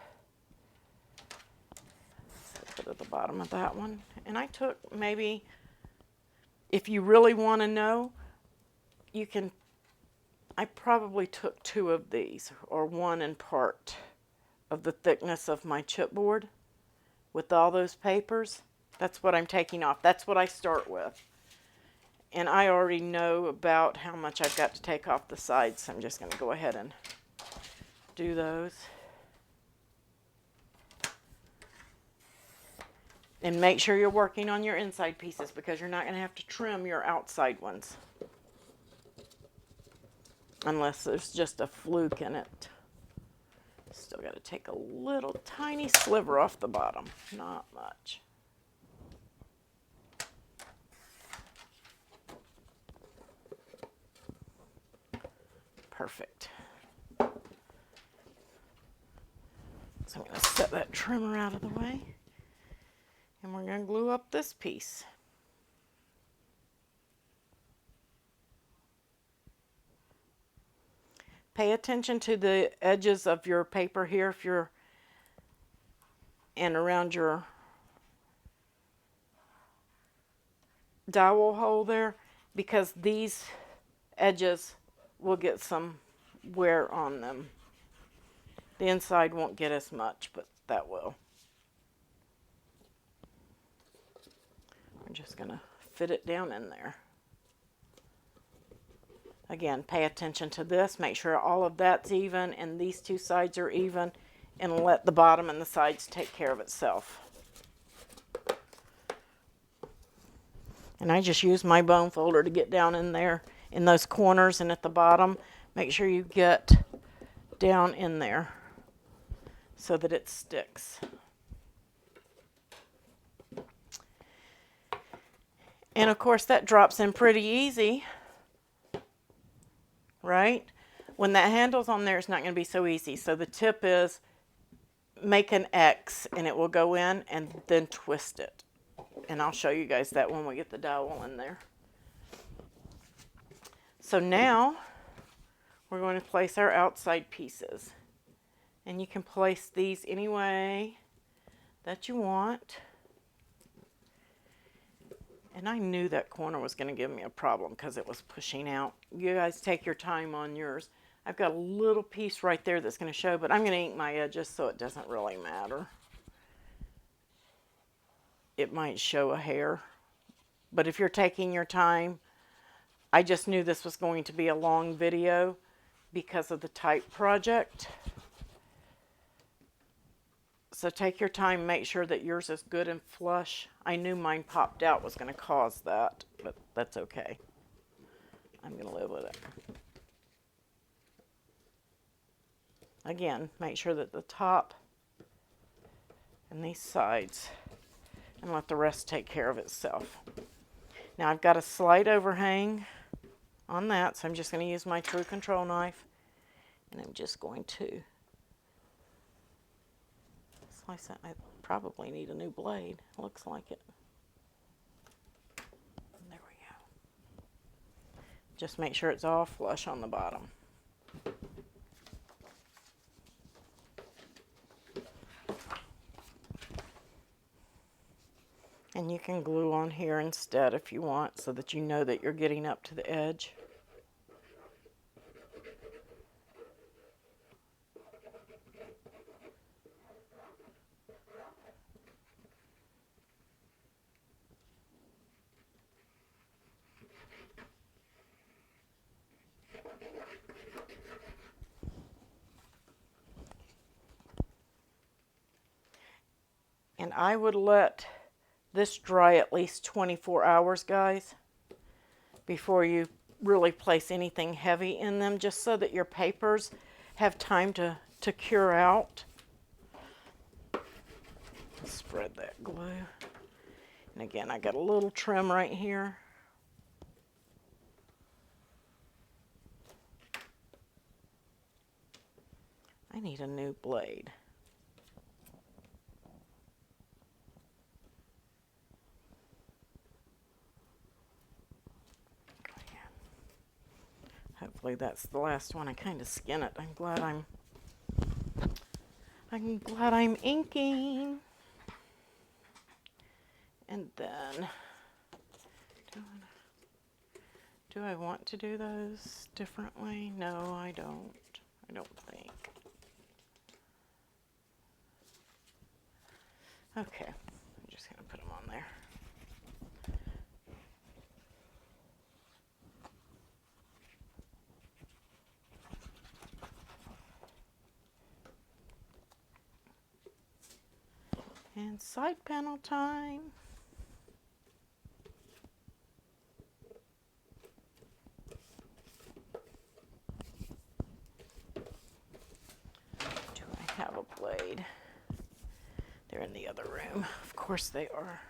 a bit at the bottom of that one. And I took maybe, if you really want to know, I probably took 2 of these, or 1 in part of the thickness of my chipboard with all those papers. That's what I'm taking off. That's what I start with. And I already know about how much I've got to take off the sides, so I'm just going to go ahead and do those. And make sure you're working on your inside pieces, because you're not going to have to trim your outside ones. Unless there's just a fluke in it. Still got to take a little tiny sliver off the bottom. Not much. Perfect. So I'm going to set that trimmer out of the way. And we're going to glue up this piece. Pay attention to the edges of your paper here if you're, and around your dowel hole there, because these edges will get some wear on them. The inside won't get as much, but that will. We're just going to fit it down in there. Again, pay attention to this. Make sure all of that's even and these 2 sides are even, and let the bottom and the sides take care of itself. And I just use my bone folder to get down in there in those corners and at the bottom. Make sure you get down in there so that it sticks. And of course that drops in pretty easy, right? When that handle's on there, it's not going to be so easy. So the tip is make an X and it will go in, and then twist it. And I'll show you guys that when we get the dowel in there. So now we're going to place our outside pieces. And you can place these any way that you want. And I knew that corner was going to give me a problem because it was pushing out. You guys take your time on yours. I've got a little piece right there that's going to show, but I'm going to ink my edges so it doesn't really matter. It might show a hair, but if you're taking your time, I just knew this was going to be a long video because of the type project. So take your time, make sure that yours is good and flush. I knew mine popped out was going to cause that, but that's okay. I'm going to live with it. Again, make sure that the top and these sides, and let the rest take care of itself. Now I've got a slight overhang on that, so I'm just going to use my True Control knife, and I'm just going to slice that. I probably need a new blade. Looks like it. There we go. Just make sure it's all flush on the bottom. And you can glue on here instead if you want, so that you know that you're getting up to the edge. And I would let this dry at least 24 hours, guys, before you really place anything heavy in them, just so that your papers have time to cure out. Spread that glue. And again, I got a little trim right here. I need a new blade. Hopefully that's the last one. I kind of skin it. I'm glad I'm inking. And then, do I want to do those differently? No, I don't. I don't think. Okay, I'm just going to put them on there. And side panel time. Do I have a blade? They're in the other room. Of course they are.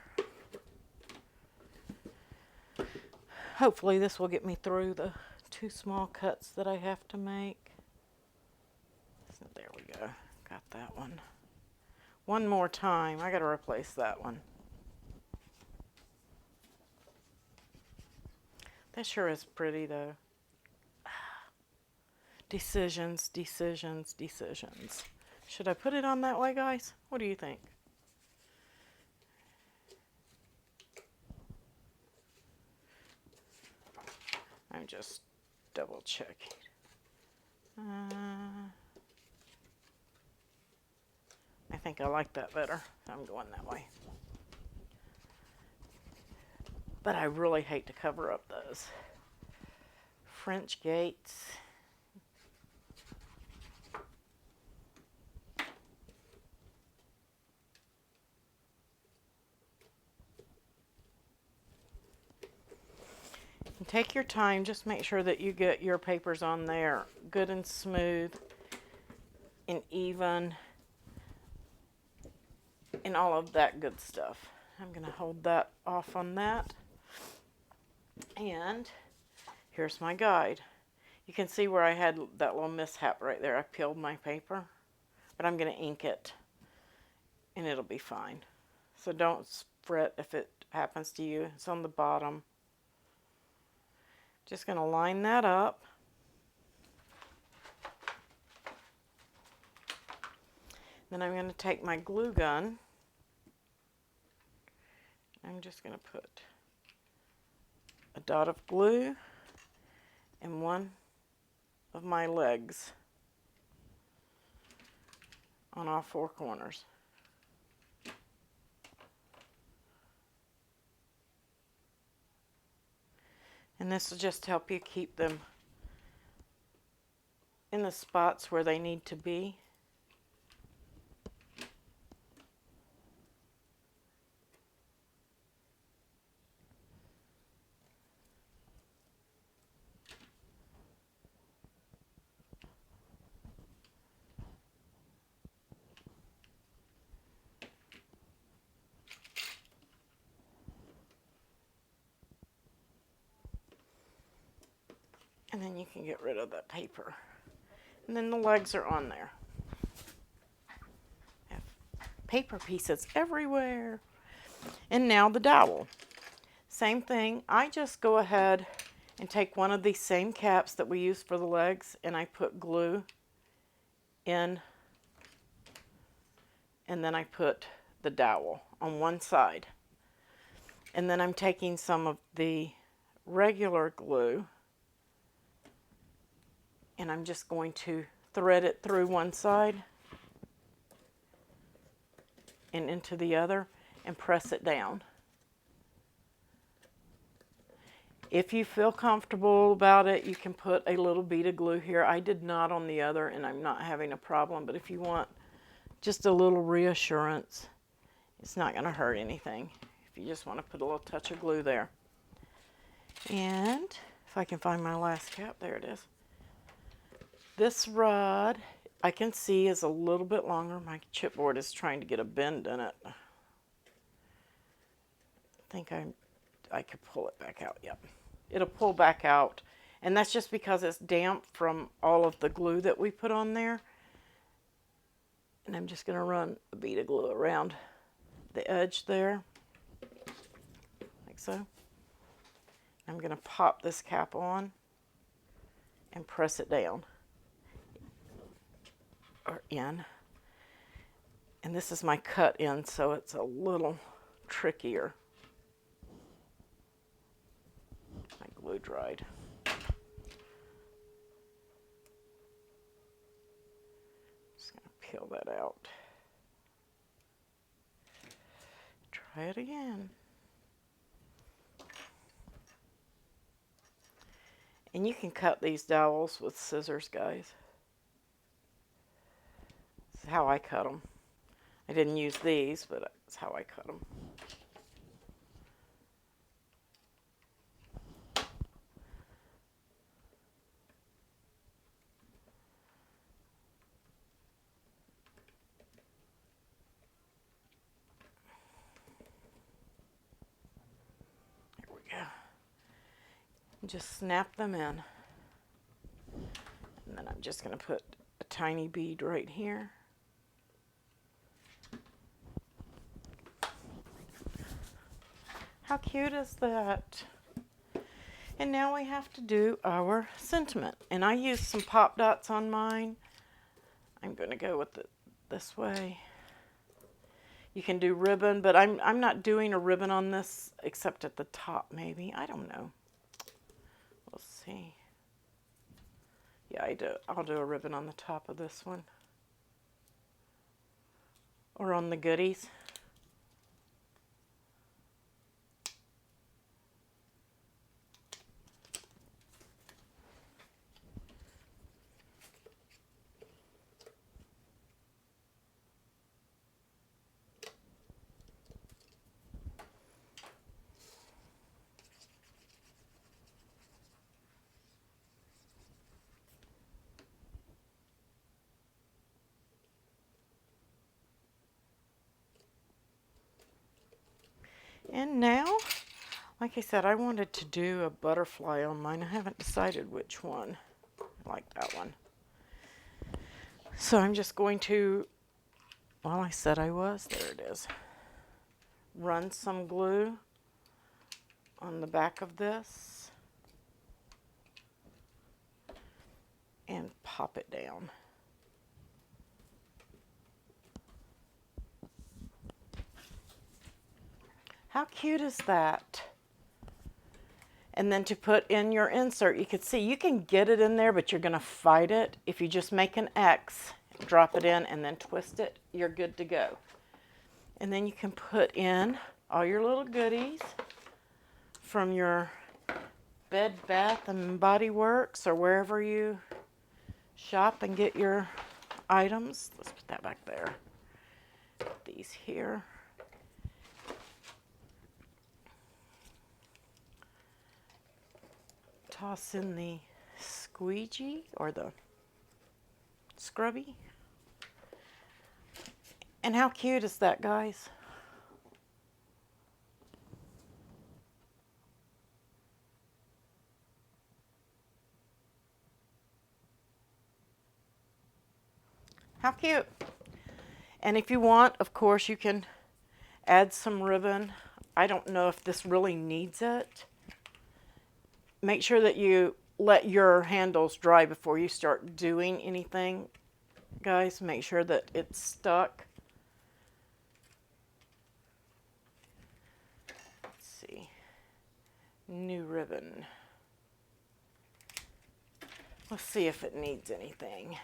Hopefully this will get me through the 2 small cuts that I have to make. So there we go. Got that one. One more time. I got to replace that one. That sure is pretty though. Decisions, decisions, decisions. Should I put it on that way, guys? What do you think? I'm just double checking. I think I like that better. I'm going that way. But I really hate to cover up those French gates. And take your time, just make sure that you get your papers on there good and smooth and even and all of that good stuff. I'm going to hold that off on that. And here's my guide. You can see where I had that little mishap right there. I peeled my paper, but I'm going to ink it and it'll be fine. So don't fret if it happens to you. It's on the bottom. Just going to line that up. Then I'm going to take my glue gun. I'm just going to put a dot of glue in one of my legs on all 4 corners. And this will just help you keep them in the spots where they need to be. And then you can get rid of that paper. And then the legs are on there. Have paper pieces everywhere. And now the dowel. Same thing, I just go ahead and take one of these same caps that we use for the legs and I put glue in, and then I put the dowel on one side. And then I'm taking some of the regular glue and I'm just going to thread it through one side and into the other and press it down. If you feel comfortable about it, you can put a little bead of glue here. I did not on the other, and I'm not having a problem, but if you want just a little reassurance, it's not going to hurt anything. If you just want to put a little touch of glue there. And if I can find my last cap, there it is. This rod, I can see, is a little bit longer. My chipboard is trying to get a bend in it. I think I could pull it back out. Yep. It'll pull back out, and that's just because it's damp from all of the glue that we put on there. And I'm just going to run a bead of glue around the edge there, like so. I'm going to pop this cap on and press it down or in. And this is my cut in, so it's a little trickier. Glue dried. Just going to peel that out. Try it again. And you can cut these dowels with scissors, guys. This is how I cut them. I didn't use these, but that's how I cut them. Just snap them in, and then I'm just going to put a tiny bead right here. How cute is that? And now we have to do our sentiment, and I used some pop dots on mine. I'm going to go with it this way. You can do ribbon, but I'm not doing a ribbon on this except at the top, maybe. I don't know. We'll see. Yeah, I'll do a ribbon on the top of this one. Or on the goodies. And now, like I said, I wanted to do a butterfly on mine. I haven't decided which one. I like that one. So I'm just going to, well, I said I was. There it is. Run some glue on the back of this and pop it down. How cute is that? And then to put in your insert, you can see you can get it in there, but you're going to fight it. If you just make an X, drop it in, and then twist it, you're good to go. And then you can put in all your little goodies from your Bed, Bath, and Body Works or wherever you shop and get your items. Let's put that back there. Put these here. Toss in the squeegee or the scrubby. And how cute is that, guys? How cute. And if you want, of course, you can add some ribbon. I don't know if this really needs it. Make sure that you let your handles dry before you start doing anything, guys. Make sure that it's stuck. Let's see. New ribbon. Let's see if it needs anything.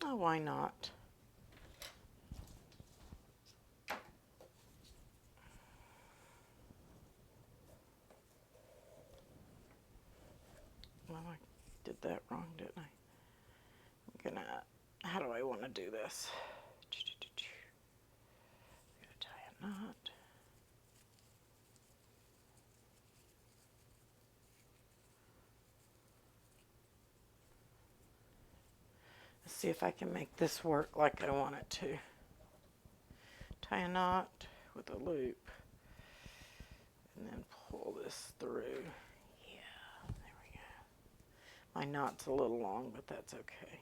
Oh, why not? Well, I did that wrong, didn't I? I'm gonna, how do I want to do this? I'm gonna tie a knot. Let's see if I can make this work like I want it to. Tie a knot with a loop and then pull this through. Yeah, there we go. My knot's a little long, but that's okay.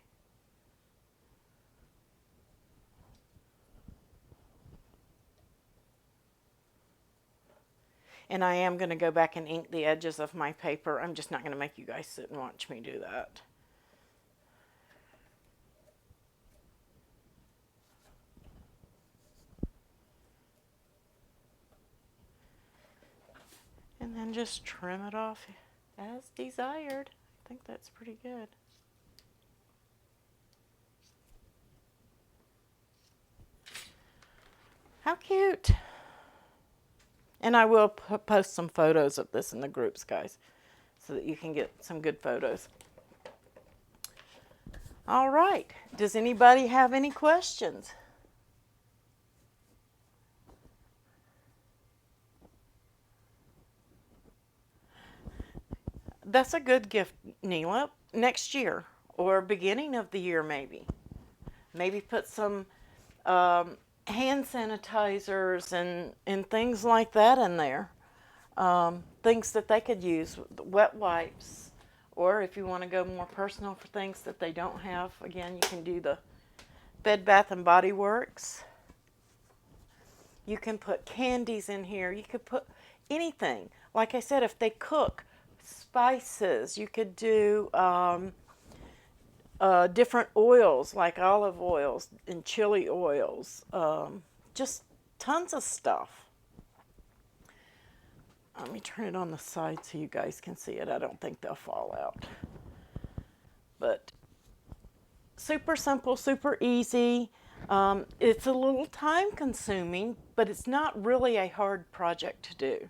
And I am going to go back and ink the edges of my paper. I'm just not going to make you guys sit and watch me do that. And then just trim it off as desired. I think that's pretty good. How cute. And I will post some photos of this in the groups, guys, so that you can get some good photos. All right. Does anybody have any questions? That's a good gift, Neela. Next year or beginning of the year, maybe. Maybe put some hand sanitizers and things like that in there. Things that they could use, wet wipes, or if you want to go more personal for things that they don't have, again, you can do the Bed Bath and Body Works. You can put candies in here. You could put anything. Like I said, if they cook, spices, you could do different oils like olive oils and chili oils, just tons of stuff. Let me turn it on the side so you guys can see it. I don't think they'll fall out. But super simple, super easy. It's a little time consuming, but it's not really a hard project to do.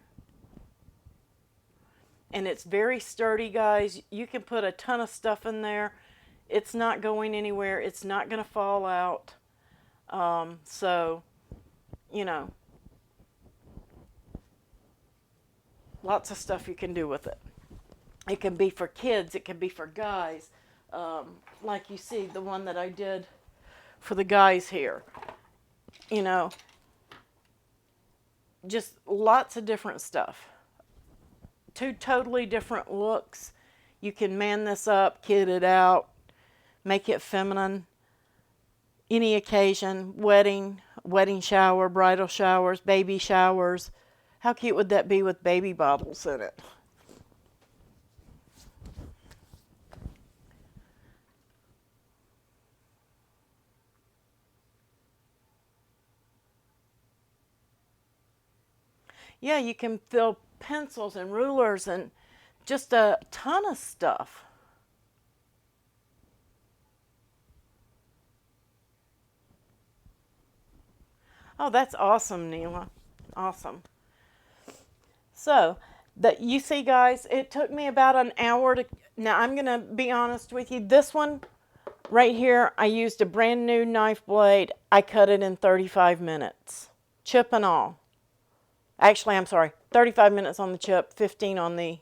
And it's very sturdy, guys. You can put a ton of stuff in there. It's not going anywhere. It's not going to fall out. So, you know, lots of stuff you can do with it. It can be for kids. It can be for guys. Like you see, the one that I did for the guys here. You know, just lots of different stuff. Two totally different looks. You can man this up, kit it out, make it feminine. Any occasion, wedding shower, bridal showers, baby showers. How cute would that be with baby bottles in it? Yeah, you can fill pencils and rulers and just a ton of stuff. Oh, that's awesome, Neela. Awesome. So, you see, guys, it took me about an hour to, now I'm going to be honest with you. This one right here, I used a brand new knife blade. I cut it in 35 minutes, chip and all. Actually, I'm sorry, 35 minutes on the chip, 15 on the,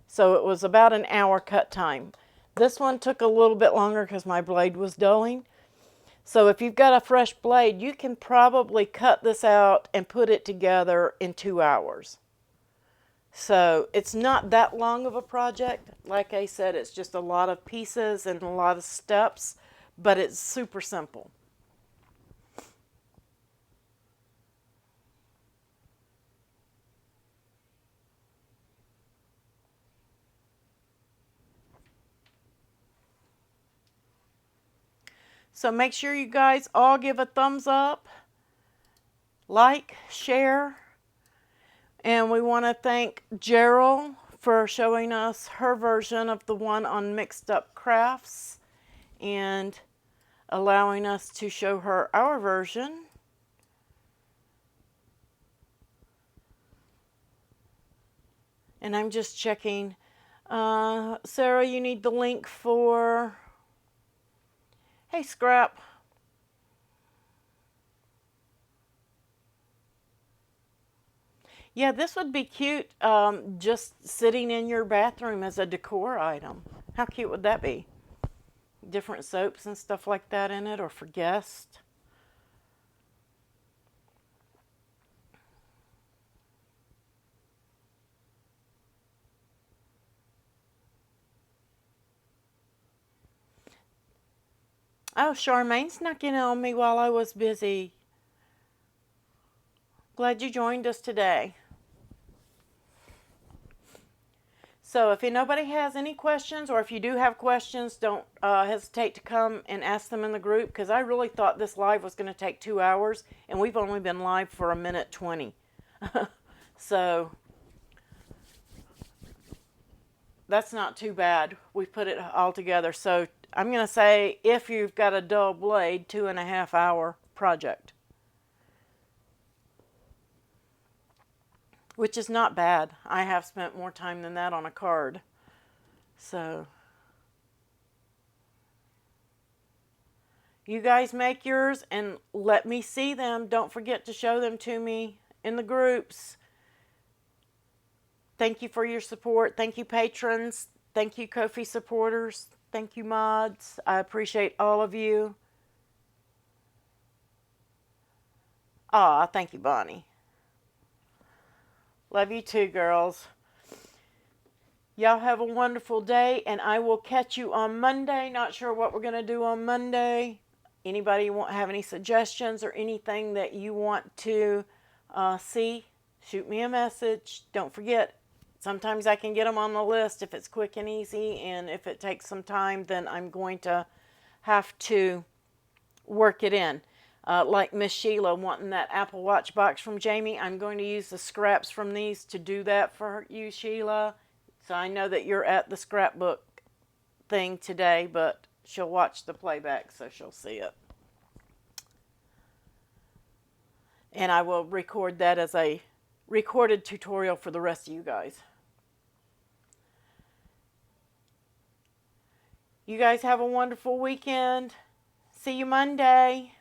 so it was about an hour cut time. This one took a little bit longer because my blade was dulling. So if you've got a fresh blade, you can probably cut this out and put it together in 2 hours. So it's not that long of a project. Like I said, it's just a lot of pieces and a lot of steps, but it's super simple. So make sure you guys all give a thumbs up, like, share, and we want to thank Gerald for showing us her version of the one on Mixed Up Crafts and allowing us to show her our version. And I'm just checking. Sarah, you need the link for... Hey, Scrap. Yeah, this would be cute, just sitting in your bathroom as a decor item. How cute would that be? Different soaps and stuff like that in it, or for guests. Oh, Charmaine snuck in on me while I was busy. Glad you joined us today. So if nobody has any questions, or if you do have questions, don't hesitate to come and ask them in the group, because I really thought this live was going to take 2 hours, and we've only been live for 1:20. So that's not too bad. We put it all together. So I'm going to say, if you've got a dull blade, 2.5 hour project. Which is not bad. I have spent more time than that on a card. So you guys make yours and let me see them. Don't forget to show them to me in the groups. Thank you for your support. Thank you, patrons. Thank you, Ko-fi supporters. Thank you, mods. I appreciate all of you. Aw, thank you, Bonnie. Love you too, girls. Y'all have a wonderful day, and I will catch you on Monday. Not sure what we're going to do on Monday. Anybody have any suggestions or anything that you want to see, shoot me a message. Don't forget, sometimes I can get them on the list if it's quick and easy, and if it takes some time, then I'm going to have to work it in. Like Miss Sheila wanting that Apple Watch box from Jamie, I'm going to use the scraps from these to do that for you, Sheila. So I know that you're at the scrapbook thing today, but she'll watch the playback, so she'll see it. And I will record that as a recorded tutorial for the rest of you guys. You guys have a wonderful weekend. See you Monday.